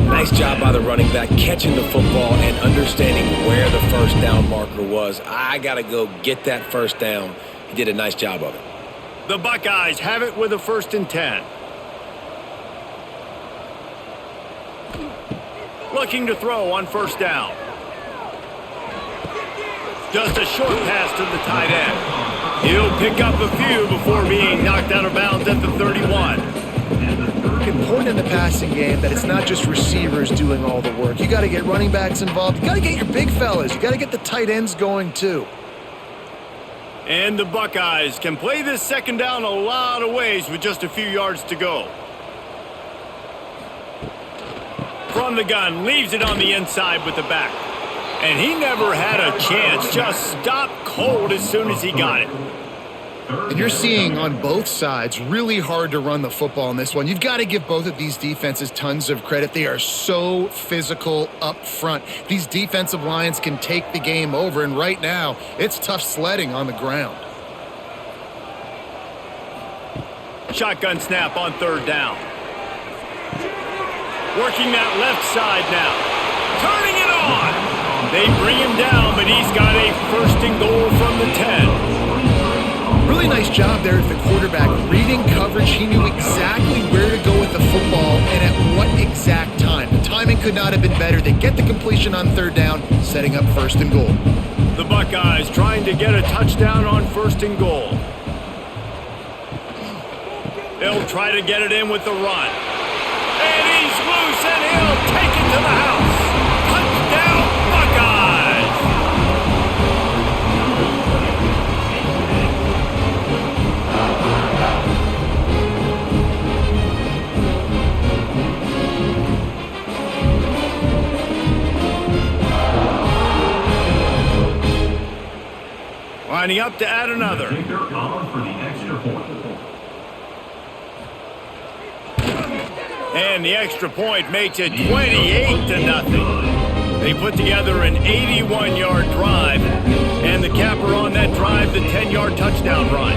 Nice job by the running back, catching the football and understanding where the first down marker was. I got to go get that first down. He did a nice job of it. The Buckeyes have it with a 1st and 10. Looking to throw on 1st down. Just a short pass to the tight end. He'll pick up a few before being knocked out of bounds at the 31. Important in the passing game that it's not just receivers doing all the work. You got to get running backs involved. You got to get your big fellas. You got to get the tight ends going too. And the Buckeyes can play this 2nd down a lot of ways with just a few yards to go. From the gun, leaves it on the inside with the back. And he never had a chance, just stopped cold as soon as he got it. And you're seeing on both sides, really hard to run the football in this one. You've got to give both of these defenses tons of credit. They are so physical up front. These defensive lines can take the game over, and right now, it's tough sledding on the ground. Shotgun snap on 3rd down. Working that left side now. Turning it on! They bring him down, but he's got a 1st and goal from the 10. Really nice job there at the quarterback. Reading coverage, he knew exactly where to go with the football and at what exact time. The timing could not have been better. They get the completion on 3rd down, setting up 1st and goal. The Buckeyes trying to get a touchdown on 1st and goal. They'll try to get it in with the run. And he's loose, and he'll take it to the house. Touchdown, Buckeyes! Lining up to add another. Kicker on for the extra point. And the extra point makes it 28-0. They put together an 81-yard drive, and the capper on that drive, the 10-yard touchdown run.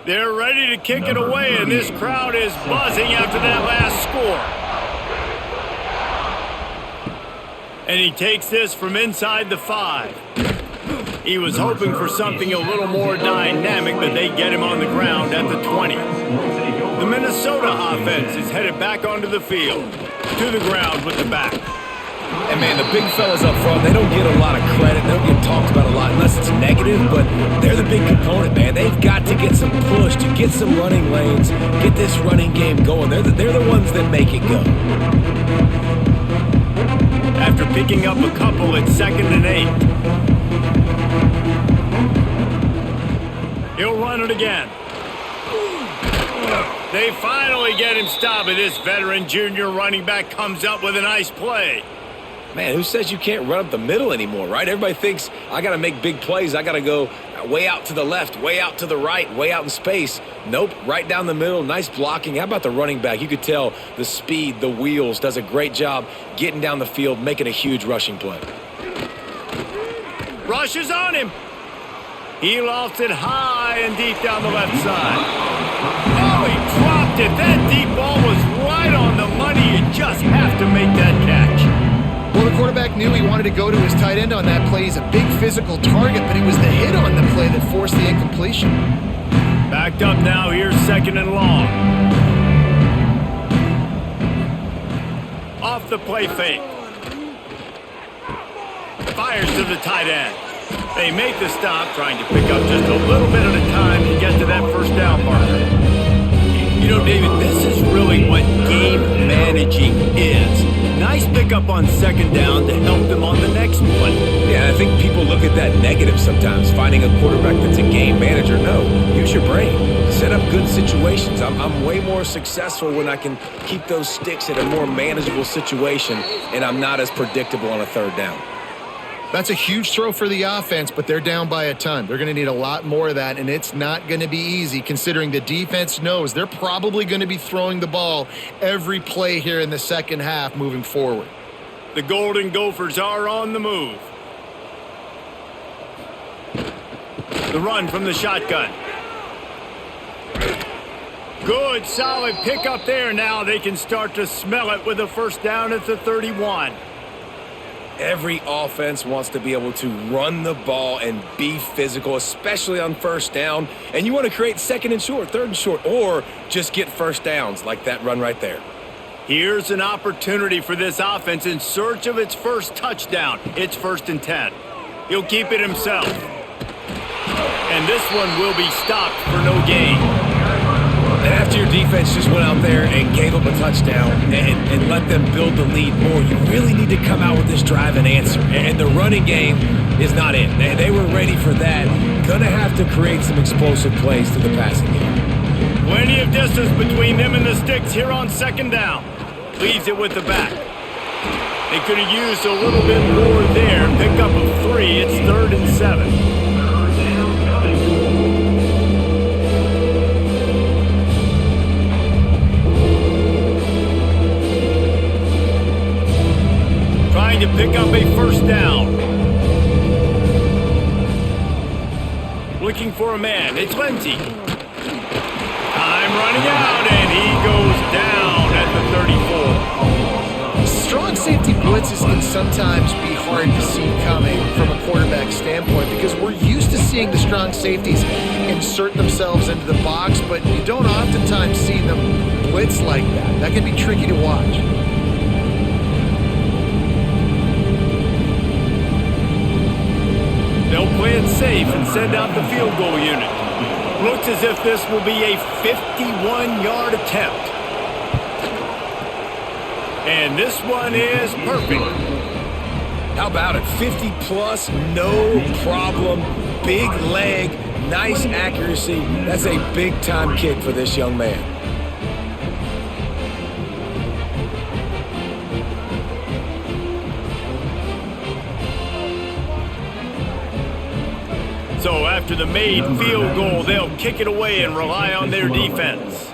They're ready to kick it away, and this crowd is buzzing after that last score. And he takes this from inside the 5. He was hoping for something a little more dynamic, but they get him on the ground at the 20. The Minnesota offense is headed back onto the field, to the ground with the back. And, man, the big fellas up front, they don't get a lot of credit. They don't get talked about a lot unless it's negative, but they're the big component, man. They've got to get some push, to get some running lanes, get this running game going. They're the ones that make it go. After picking up a couple at 2nd and 8. He'll run it again. They finally get him stopped, and this veteran junior running back comes up with a nice play. Man, who says you can't run up the middle anymore, right? Everybody thinks I got to make big plays. I got to go way out to the left, way out to the right, way out in space. Nope, right down the middle. Nice blocking. How about the running back? You could tell the speed, the wheels, does a great job getting down the field, making a huge rushing play. Rush is on him. He lost it high and deep down the left side. Oh, he dropped it. That deep ball was right on the money. You just have to make that catch. Well, the quarterback knew he wanted to go to his tight end on that play. He's a big physical target, but it was the hit on the play that forced the incompletion. Backed up now. Here's 2nd and long. Off the play fake. Fires to the tight end. They make the stop, trying to pick up just a little bit at a time to get to that first down marker. You know, David, this is really what game managing is. Nice pickup on 2nd down to help them on the next play. Yeah, I think people look at that negative sometimes, finding a quarterback that's a game manager. No, use your brain. Set up good situations. I'm way more successful when I can keep those sticks in a more manageable situation, and I'm not as predictable on a 3rd down. That's a huge throw for the offense, but they're down by a ton. They're going to need a lot more of that, and it's not going to be easy considering the defense knows they're probably going to be throwing the ball every play here in the second half moving forward. The Golden Gophers are on the move. The run from the shotgun. Good, solid pickup there. Now they can start to smell it with a first down at the 31. Every offense wants to be able to run the ball and be physical, especially on first down. And you want to create 2nd and short, 3rd and short, or just get first downs like that run right there. Here's an opportunity for this offense in search of its first touchdown. It's 1st and 10. He'll keep it himself. And this one will be stopped for no gain. And after your defense just went out there and gave up a touchdown and let them build the lead more, you really need to come out with this drive and answer. And the running game is not it. They were ready for that. Going to have to create some explosive plays to the passing game. Plenty of distance between them and the sticks here on 2nd down. Leaves it with the back. They could have used a little bit more there. Pick up a 3. It's 3rd and 7. Trying to pick up a first down. Looking for a man. It's Lindsey. Time running out, and he goes down at the 34. Strong safety blitzes can sometimes be hard to see coming from a quarterback standpoint because we're used to seeing the strong safeties insert themselves into the box, but you don't oftentimes see them blitz like that. That can be tricky to watch. They'll play it safe and send out the field goal unit. Looks as if this will be a 51-yard attempt. And this one is perfect. How about it? 50-plus, no problem. Big leg, nice accuracy. That's a big-time kick for this young man. So after the made field goal, they'll kick it away and rely on their defense.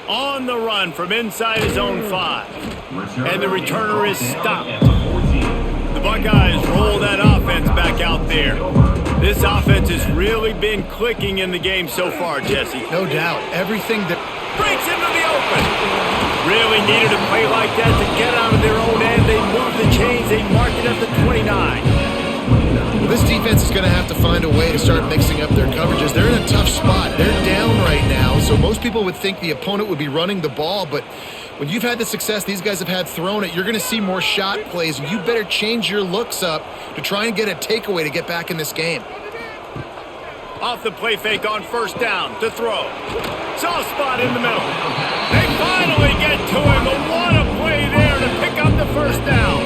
On the run from inside his own 5. And the returner is stopped. The Buckeyes roll that offense back out there. This offense has really been clicking in the game so far, Jesse. No doubt. Everything that Breaks into the open. Really needed a play like that to get out of their own end. They move the chains. They mark it at the 29. Well, this defense is going to have to find a way to start mixing up their coverages. They're in a tough spot. They're down right now, so most people would think the opponent would be running the ball, but when you've had the success these guys have had throwing it, you're going to see more shot plays, and you better change your looks up to try and get a takeaway to get back in this game. Off the play fake on first down to throw. Soft spot in the middle. They finally get to him, but what a play there to pick up the first down.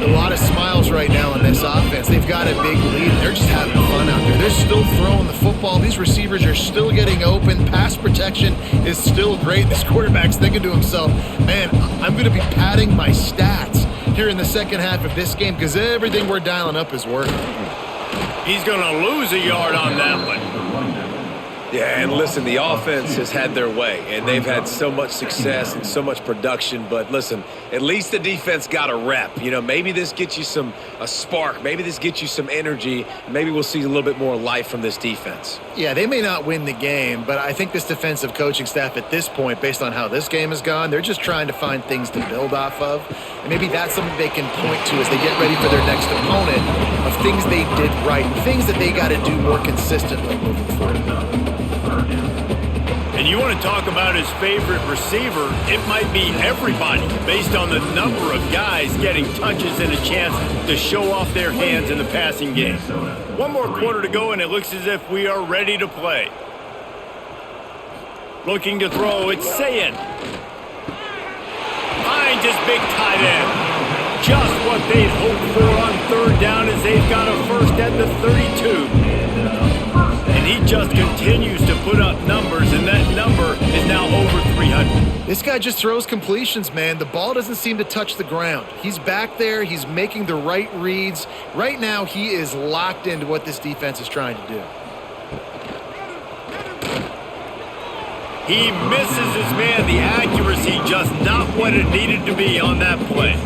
A lot of smiles right now in this offense. defense. They've got a big lead. They're just having fun out there. They're still throwing the football. These receivers are still getting open. Pass protection is still great. This quarterback's thinking to himself, man, I'm going to be padding my stats here in the second half of this game because everything we're dialing up is working. He's going to lose a yard on that one. Yeah, and listen, the offense has had their way, and they've had so much success and so much production. But listen, at least the defense got a rep. You know, maybe this gets you a spark. Maybe this gets you some energy. Maybe we'll see a little bit more life from this defense. Yeah, they may not win the game, but I think this defensive coaching staff at this point, based on how this game has gone, they're just trying to find things to build off of. And maybe that's something they can point to as they get ready for their next opponent of things they did right, things that they got to do more consistently moving forward. And you want to talk about his favorite receiver, it might be everybody based on the number of guys getting touches and a chance to show off their hands in the passing game. One more quarter to go, and it looks as if we are ready to play. Looking to throw, it's Sayin. Finds his big tight end. Just what they'd hoped for on third down as they've got a first at the 32. And he just continues to put up numbers, and that number is now over 300. This guy just throws completions, man. The ball doesn't seem to touch the ground. He's back there. He's making the right reads. Right now, he is locked into what this defense is trying to do. He misses his man. The accuracy just not what it needed to be on that play.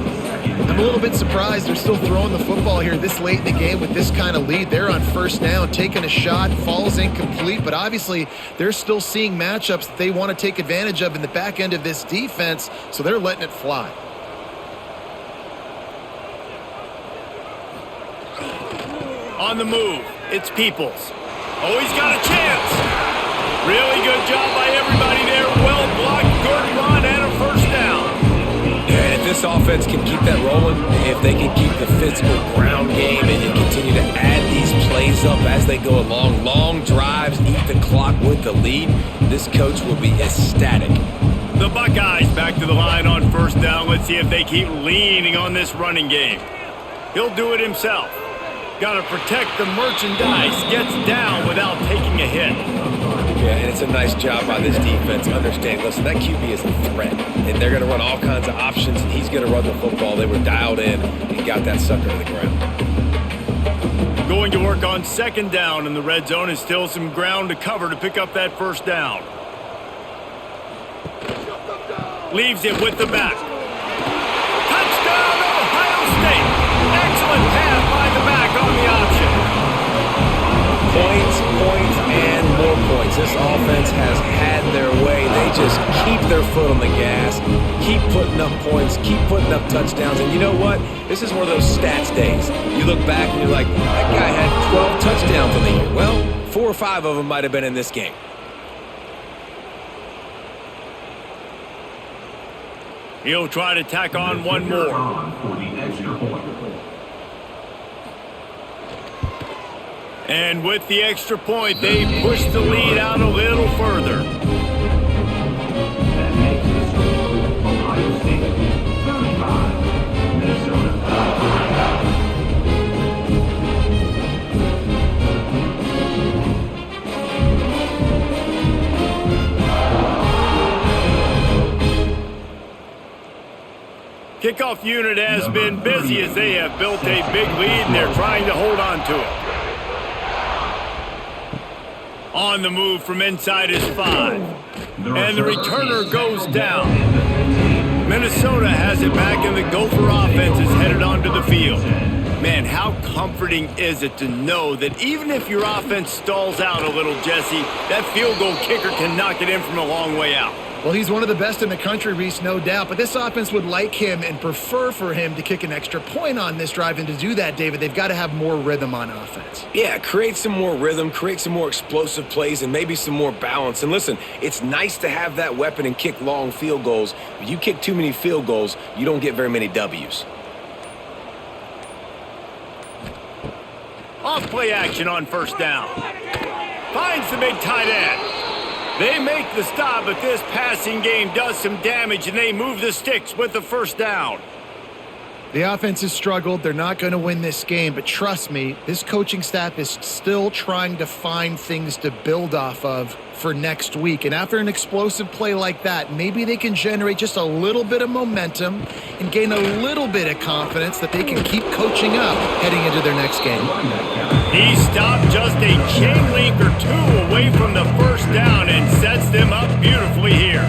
I'm a little bit surprised they're still throwing the football here this late in the game with this kind of lead. They're on first down, taking a shot, falls incomplete, but obviously they're still seeing matchups that they want to take advantage of in the back end of this defense, so they're letting it fly. On the move, it's Peoples. Oh, he's got a chance. Really good job by everybody there. Well blocked, good run, and a first down. And if this offense can keep that rolling, if they can keep the physical ground game and continue to add these plays up as they go along, long drives, eat the clock with the lead, this coach will be ecstatic. The Buckeyes back to the line on first down. Let's see if they keep leaning on this running game. He'll do it himself. Got to protect the merchandise. Gets down without taking a hit. Yeah, and it's a nice job by this defense. Understand, listen, that QB is a threat, and they're going to run all kinds of options, and he's going to run the football. They were dialed in and got that sucker to the ground. Going to work on second down in the red zone, and still some ground to cover to pick up that first down. Leaves it with the back. Touchdown, Ohio State! Excellent pass by the back on the option. Points, and more points. This offense has had their way. They just keep their foot on the gas, keep putting up points, keep putting up touchdowns. And you know what? This is one of those stats days. You look back and you're like, that guy had 12 touchdowns on the year. Well, 4 or 5 of them might have been in this game. He'll try to tack on one more. For the extra point. And with the extra point, they push the lead out a little further. That makes the score Ohio State 35, Minnesota 5. Kickoff unit has been busy as they have built a big lead and they're trying to hold on to it. On the move from inside is 5. And the returner goes down. Minnesota has it back and the Gopher offense is headed onto the field. Man, how comforting is it to know that even if your offense stalls out a little, Jesse, that field goal kicker can knock it in from a long way out. Well, he's one of the best in the country, Reese, no doubt. But this offense would like him and prefer for him to kick an extra point on this drive. And to do that, David, they've got to have more rhythm on offense. Yeah, create some more rhythm, create some more explosive plays, and maybe some more balance. And listen, it's nice to have that weapon and kick long field goals. If you kick too many field goals, you don't get very many W's. Off play action on first down. Finds the big tight end. They make the stop, but this passing game does some damage, and they move the sticks with the first down. The offense has struggled. They're not going to win this game, but trust me, this coaching staff is still trying to find things to build off of for next week. And after an explosive play like that, maybe they can generate just a little bit of momentum and gain a little bit of confidence that they can keep coaching up heading into their next game. He stopped just a chain link or two away from the first down and sets them up beautifully here.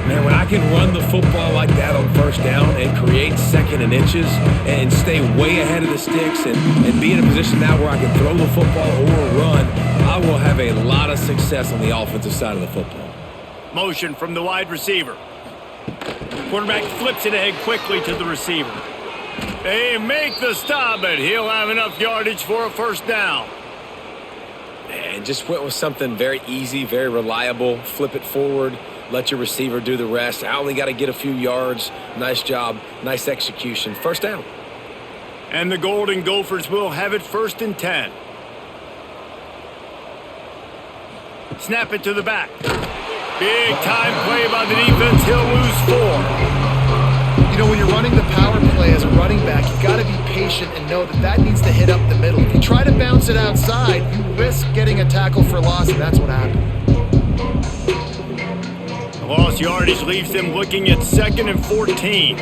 Man, when I can run the football like that on first down and create second and inches and stay way ahead of the sticks and be in a position now where I can throw the football or run, I will have a lot of success on the offensive side of the football. Motion from the wide receiver. Quarterback flips it ahead quickly to the receiver. They make the stop, but he'll have enough yardage for a first down. And just went with something very easy, very reliable. Flip it forward. Let your receiver do the rest. I only got to get a few yards. Nice job. Nice execution. First down. And the Golden Gophers will have it 1st and 10. Snap it to the back. Big time play by the defense. He'll lose 4. You know, when you're running the power play as a running back, you've got to be patient and know that that needs to hit up the middle. If you try to bounce it outside, you risk getting a tackle for loss, and that's what happened. Lost yardage leaves them looking at 2nd and 14.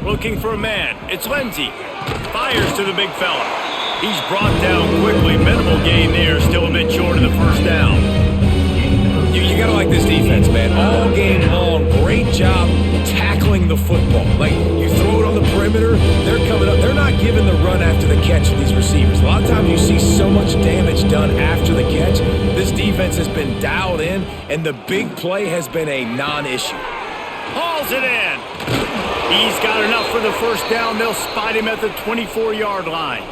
Looking for a man. It's Lindsey. Fires to the big fella. He's brought down quickly. Minimal gain there. Still a bit short of the first down. You got to like this defense, man. All game long, great job tackling the football. Like, you throw it on the perimeter, they're coming up. They're not giving the run after the catch to these receivers. A lot of times you see so much damage done after the catch. This defense has been dialed in, and the big play has been a non-issue. Hauls it in. He's got enough for the first down. They'll spot him at the 24-yard line.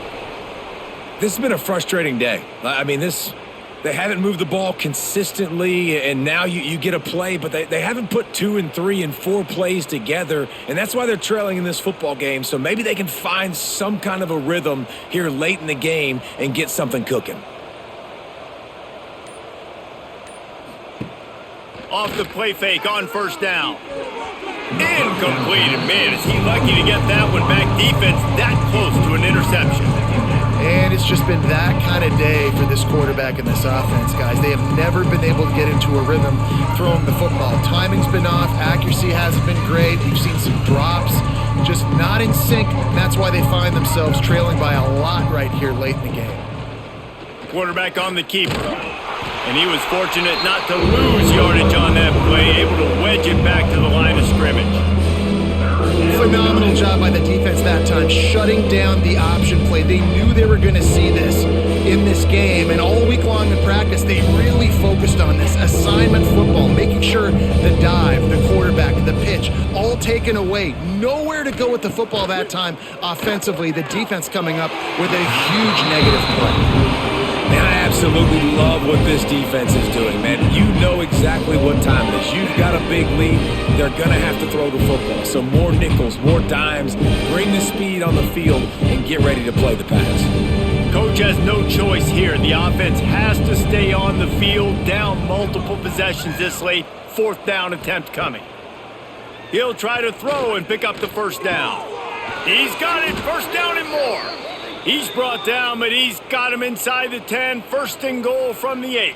This has been a frustrating day. I mean, they haven't moved the ball consistently, and now you get a play, but they haven't put 2 and 3 and 4 plays together, and that's why they're trailing in this football game. So maybe they can find some kind of a rhythm here late in the game and get something cooking. Off the play fake on first down. Incomplete. And man, is he lucky to get that one back. Defense that close to an interception. And it's just been that kind of day for this quarterback and this offense, guys. They have never been able to get into a rhythm throwing the football. Timing's been off. Accuracy hasn't been great. We've seen some drops, just not in sync. And that's why they find themselves trailing by a lot right here late in the game. Quarterback on the keeper. And he was fortunate not to lose yardage on that play, able to wedge it back to the line of scrimmage. Phenomenal job by the defense that time, shutting down the option play. They knew they were going to see this in this game, and all week long in practice, they really focused on this assignment football, making sure the dive, the quarterback, the pitch, all taken away. Nowhere to go with the football that time offensively. The defense coming up with a huge negative play. Man, I absolutely love what this defense is doing, man. You know exactly what time it is. You've got a big lead. They're going to have to throw the football. So more nickels, more dimes, bring the speed on the field, and get ready to play the pass. Coach has no choice here. The offense has to stay on the field, down multiple possessions this late. 4th down attempt coming. He'll try to throw and pick up the first down. He's got it. First down and more. He's brought down, but he's got him inside the 10. 1st and goal from the 8.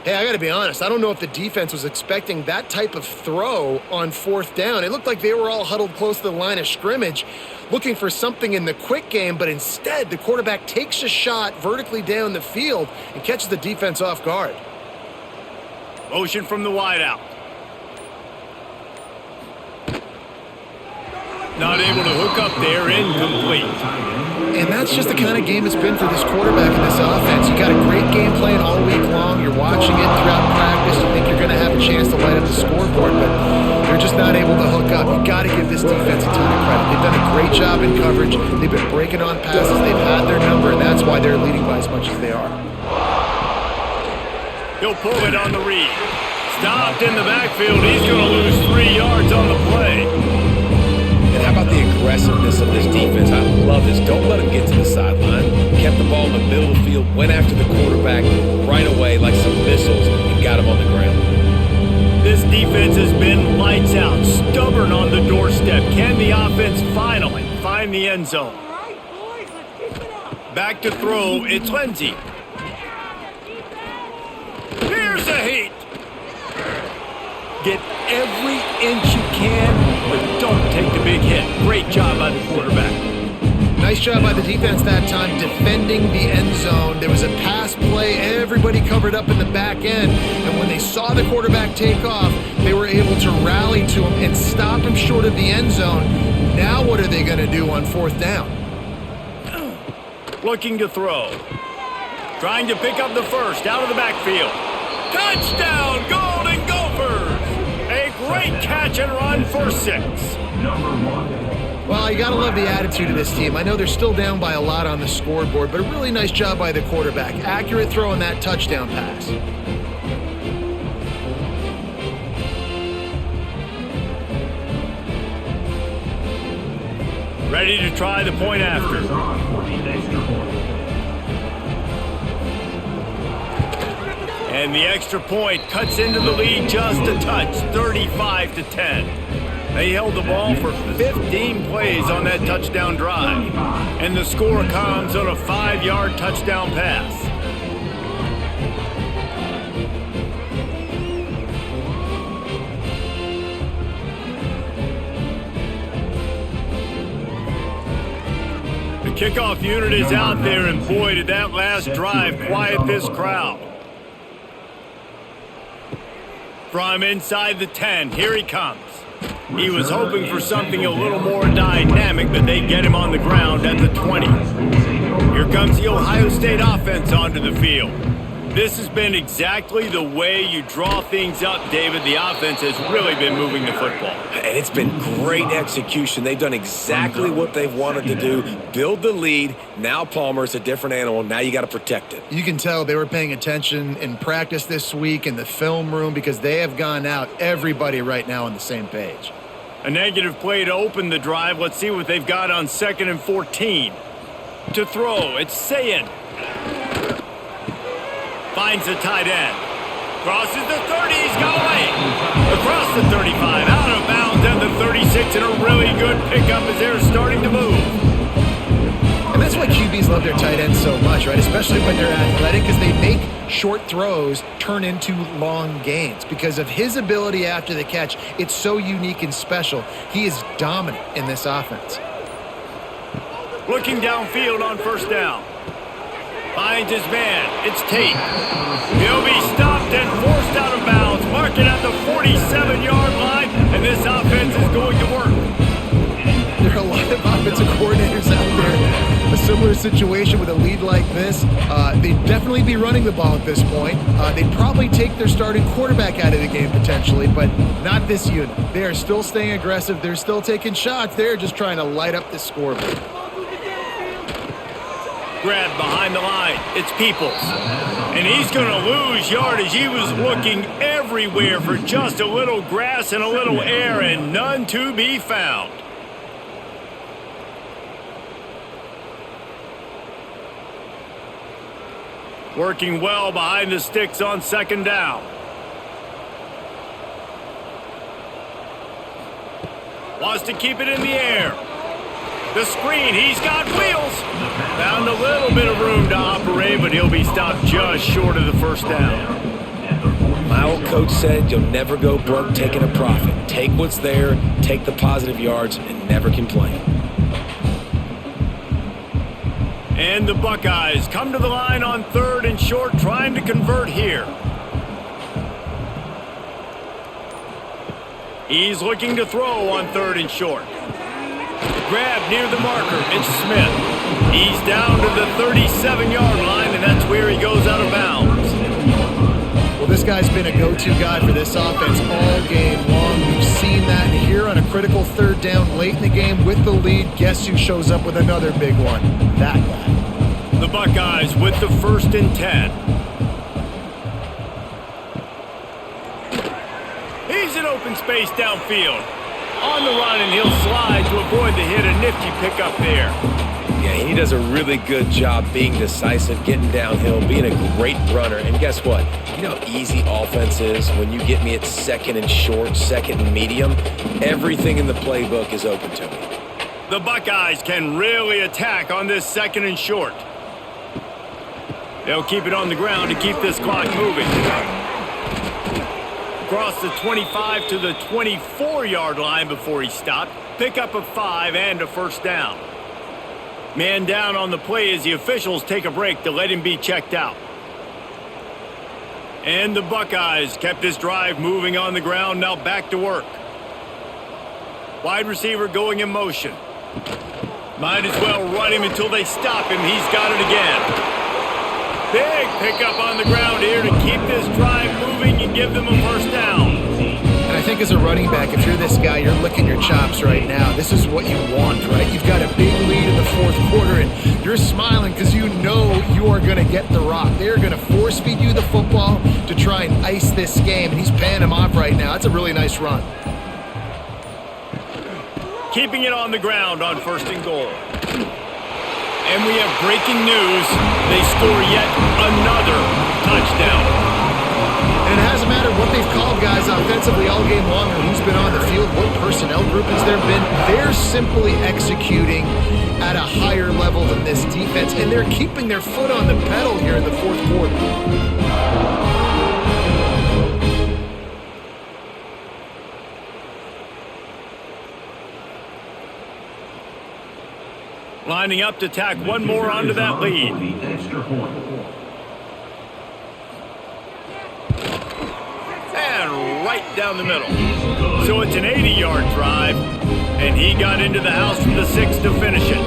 Hey, I got to be honest. I don't know if the defense was expecting that type of throw on 4th down. It looked like they were all huddled close to the line of scrimmage, looking for something in the quick game, but instead the quarterback takes a shot vertically down the field and catches the defense off guard. Motion from the wideout. Not able to hook up there, incomplete. And that's just the kind of game it's been for this quarterback and this offense. You got a great game plan all week long. You're watching it throughout practice. You think you're going to have a chance to light up the scoreboard, but they're just not able to hook up. You got to give this defense a ton of credit. They've done a great job in coverage. They've been breaking on passes. They've had their number, and that's why they're leading by as much as they are. He'll pull it on the read. Stopped in the backfield. He's going to lose 3 yards on the play. And how about the aggressiveness of this defense? I love this. Don't let them get to the sideline. Kept the ball in the middle of the field, went after the quarterback right away like some missiles and got him on the ground. This defense has been lights out, stubborn on the doorstep. Can the offense finally find the end zone? Back to throw, it's Lindsey. Here's a heat. Get every inch you can, but don't take the big hit. Great job by the quarterback. Nice job by the defense that time defending the end zone. There was a pass play. Everybody covered up in the back end. And when they saw the quarterback take off, they were able to rally to him and stop him short of the end zone. Now what are they going to do on fourth down? Looking to throw. Trying to pick up the first out of the backfield. Touchdown, Golden Gophers! A great catch and run for 6. Number 1. Well, you got to love the attitude of this team. I know they're still down by a lot on the scoreboard, but a really nice job by the quarterback. Accurate throw on that touchdown pass. Ready to try the point after. And the extra point cuts into the lead just a touch, 35-10. They held the ball for 15 plays on that touchdown drive. And the score comes on a 5-yard touchdown pass. The kickoff unit is out there, and boy, did that last drive quiet this crowd. From inside the 10, here he comes. He was hoping for something a little more dynamic, but they get him on the ground at the 20. Here comes the Ohio State offense onto the field. This has been exactly the way you draw things up, David. The offense has really been moving the football. And it's been great execution. They've done exactly what they've wanted to do. Build the lead. Now Palmer's a different animal. Now you got to protect it. You can tell they were paying attention in practice this week in the film room because they have gone out, everybody right now on the same page. A negative play to open the drive. Let's see what they've got on 2nd and 14. To throw, it's Sayin. Finds the tight end. Crosses the 30, he's got away. Across the 35, out of bounds at the 36, and a really good pickup as they're starting to move. And that's why QBs love their tight ends so much, right? Especially when they're athletic, because they make short throws turn into long gains. Because of his ability after the catch, it's so unique and special. He is dominant in this offense. Looking downfield on first down. Finds his man. It's Tate. He'll be stopped and forced out of bounds. Mark it at the 47-yard line, and this offense is going to work. There are a lot of offensive coordinators out there. A similar situation with a lead like this. They'd definitely be running the ball at this point. They'd probably take their starting quarterback out of the game potentially, but not this unit. They are still staying aggressive. They're still taking shots. They're just trying to light up the scoreboard. Grab behind the line. It's Peoples. And he's going to lose yardage. He was looking everywhere for just a little grass and a little air, and none to be found. Working well behind the sticks on 2nd down. Wants to keep it in the air. The screen, he's got wheels. Found a little bit of room to operate, but he'll be stopped just short of the first down. My old coach said you'll never go broke taking a profit. Take what's there, take the positive yards, and never complain. And the Buckeyes come to the line on 3rd and short, trying to convert here. He's looking to throw on 3rd and short. Grab near the marker, it's Smith. He's down to the 37-yard line, and that's where he goes out of bounds. Well, this guy's been a go-to guy for this offense all game long. We've seen that here on a critical 3rd down late in the game with the lead. Guess who shows up with another big one? That guy. The Buckeyes with the 1st and 10. He's in open space downfield. On the run, and he'll slide to avoid the hit. A nifty pickup there. Yeah, he does a really good job being decisive, getting downhill, being a great runner. And guess what? You know how easy offense is when you get me at second and short, second and medium? Everything in the playbook is open to me. The Buckeyes can really attack on this second and short. They'll keep it on the ground to keep this clock moving. Across the 25 to the 24-yard line before he stopped. Pick up a 5 and a first down. Man down on the play as the officials take a break to let him be checked out. And the Buckeyes kept this drive moving on the ground, now back to work. Wide receiver going in motion. Might as well run him until they stop him. He's got it again. Big pickup on the ground here to keep this drive moving and give them a first down. And I think as a running back, if you're this guy, you're licking your chops right now. This is what you want, right? You've got a big lead in the fourth quarter, and you're smiling because you know you are going to get the rock. They're going to force feed you the football to try and ice this game, and he's paying him off right now. That's a really nice run. Keeping it on the ground on first and goal. And we have breaking news. They score yet another touchdown. And it hasn't mattered what they've called guys offensively all game long or who's been on the field, what personnel group has there been. They're simply executing at a higher level than this defense, and they're keeping their foot on the pedal here in the fourth quarter. Lining up to tack one more onto that lead. And right down the middle. So it's an 80-yard drive, and he got into the house from the 6 to finish it.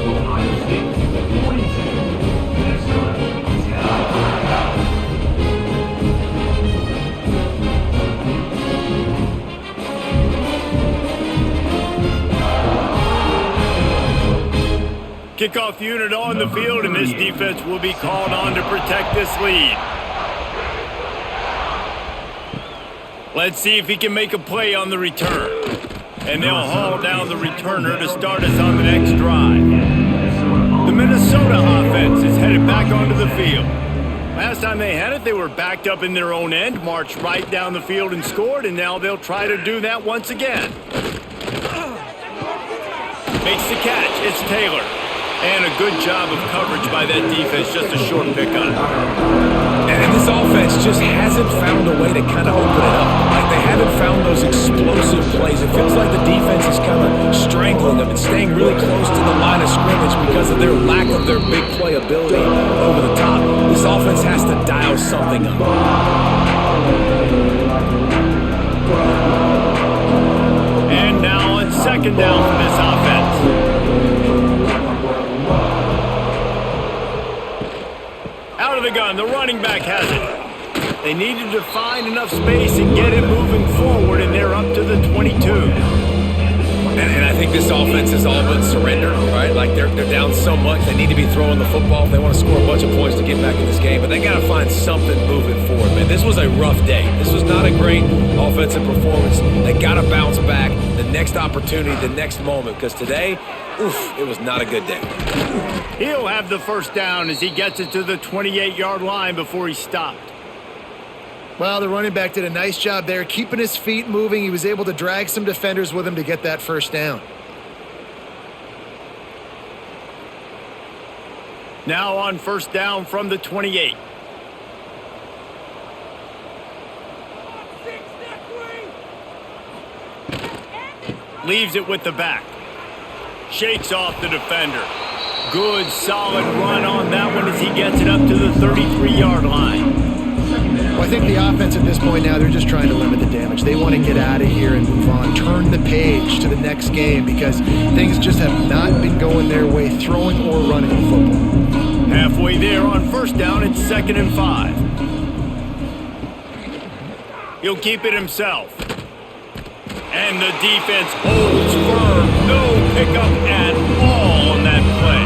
Kickoff unit on the field, and this defense will be called on to protect this lead. Let's see if he can make a play on the return. And they'll haul down the returner to start us on the next drive. The Minnesota offense is headed back onto the field. Last time they had it, they were backed up in their own end, marched right down the field and scored, and now they'll try to do that once again. Makes the catch. It's Taylor. And a good job of coverage by that defense, just a short pickup. And this offense just hasn't found a way to kind of open it up. Like, they haven't found those explosive plays. It feels like the defense is kind of strangling them and staying really close to the line of scrimmage because of their lack of their big play ability over the top. This offense has to dial something up. And now on second down for this offense. Out of the gun, the running back has it. They needed to find enough space and get it moving forward, and they're up to the 22. And I think this offense is all but surrendered, right? Like, they're down so much, they need to be throwing the football if they want to score a bunch of points to get back in this game. But they got to find something moving forward, man. This was a rough day. This was not a great offensive performance. They got to bounce back the next opportunity, the next moment, because today, oof, it was not a good day. He'll have the first down as he gets it to the 28-yard line before he stopped. Well, the running back did a nice job there, keeping his feet moving. He was able to drag some defenders with him to get that first down. Now on first down from the 28. Leaves it with the back. Shakes off the defender. Good, solid run on that one as he gets it up to the 33-yard line. Well, I think the offense at this point now, they're just trying to limit the damage. They want to get out of here and move on, turn the page to the next game because things just have not been going their way, throwing or running the football. Halfway there on first down, it's 2nd and 5. He'll keep it himself. And the defense holds firm. No pickup at all on that play.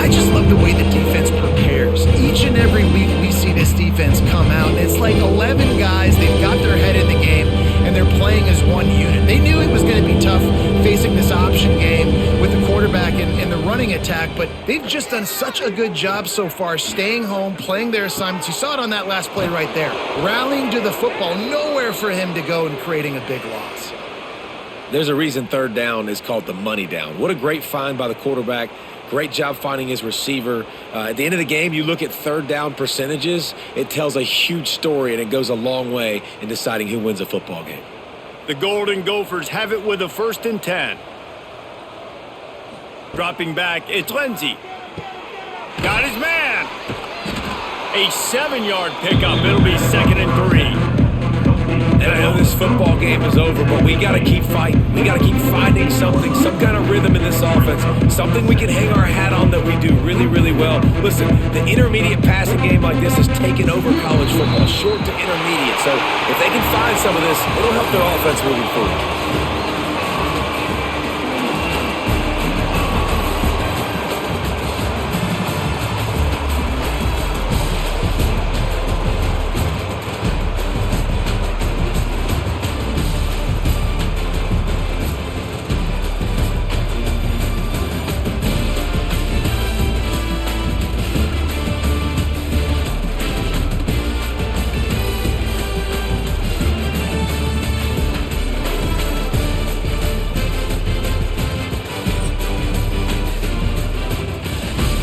I just love the way the defense prepares. Each and every week we see this defense come out, and it's like 11 guys. They've got their head in the game, and they're playing as one unit. They knew it was going to be tough facing this option game with the quarterback in the running running attack, but they've just done such a good job so far staying home, playing their assignments. You saw it on that last play right there. Rallying to the football, nowhere for him to go and creating a big loss. There's a reason third down is called the money down. What a great find by the quarterback. Great job finding his receiver. At the end of the game, you look at third down percentages. It tells a huge story, and it goes a long way in deciding who wins a football game. The Golden Gophers have it with a 1st and 10. Dropping back, it's Lindsey. Got his man. A 7-yard pickup. It'll be 2nd and 3. And I know this football game is over, but we got to keep fighting. We got to keep finding something, some kind of rhythm in this offense, something we can hang our hat on that we do really, really well. Listen, the intermediate passing game like this has taken over college football, short to intermediate. So if they can find some of this, it'll help their offense moving forward.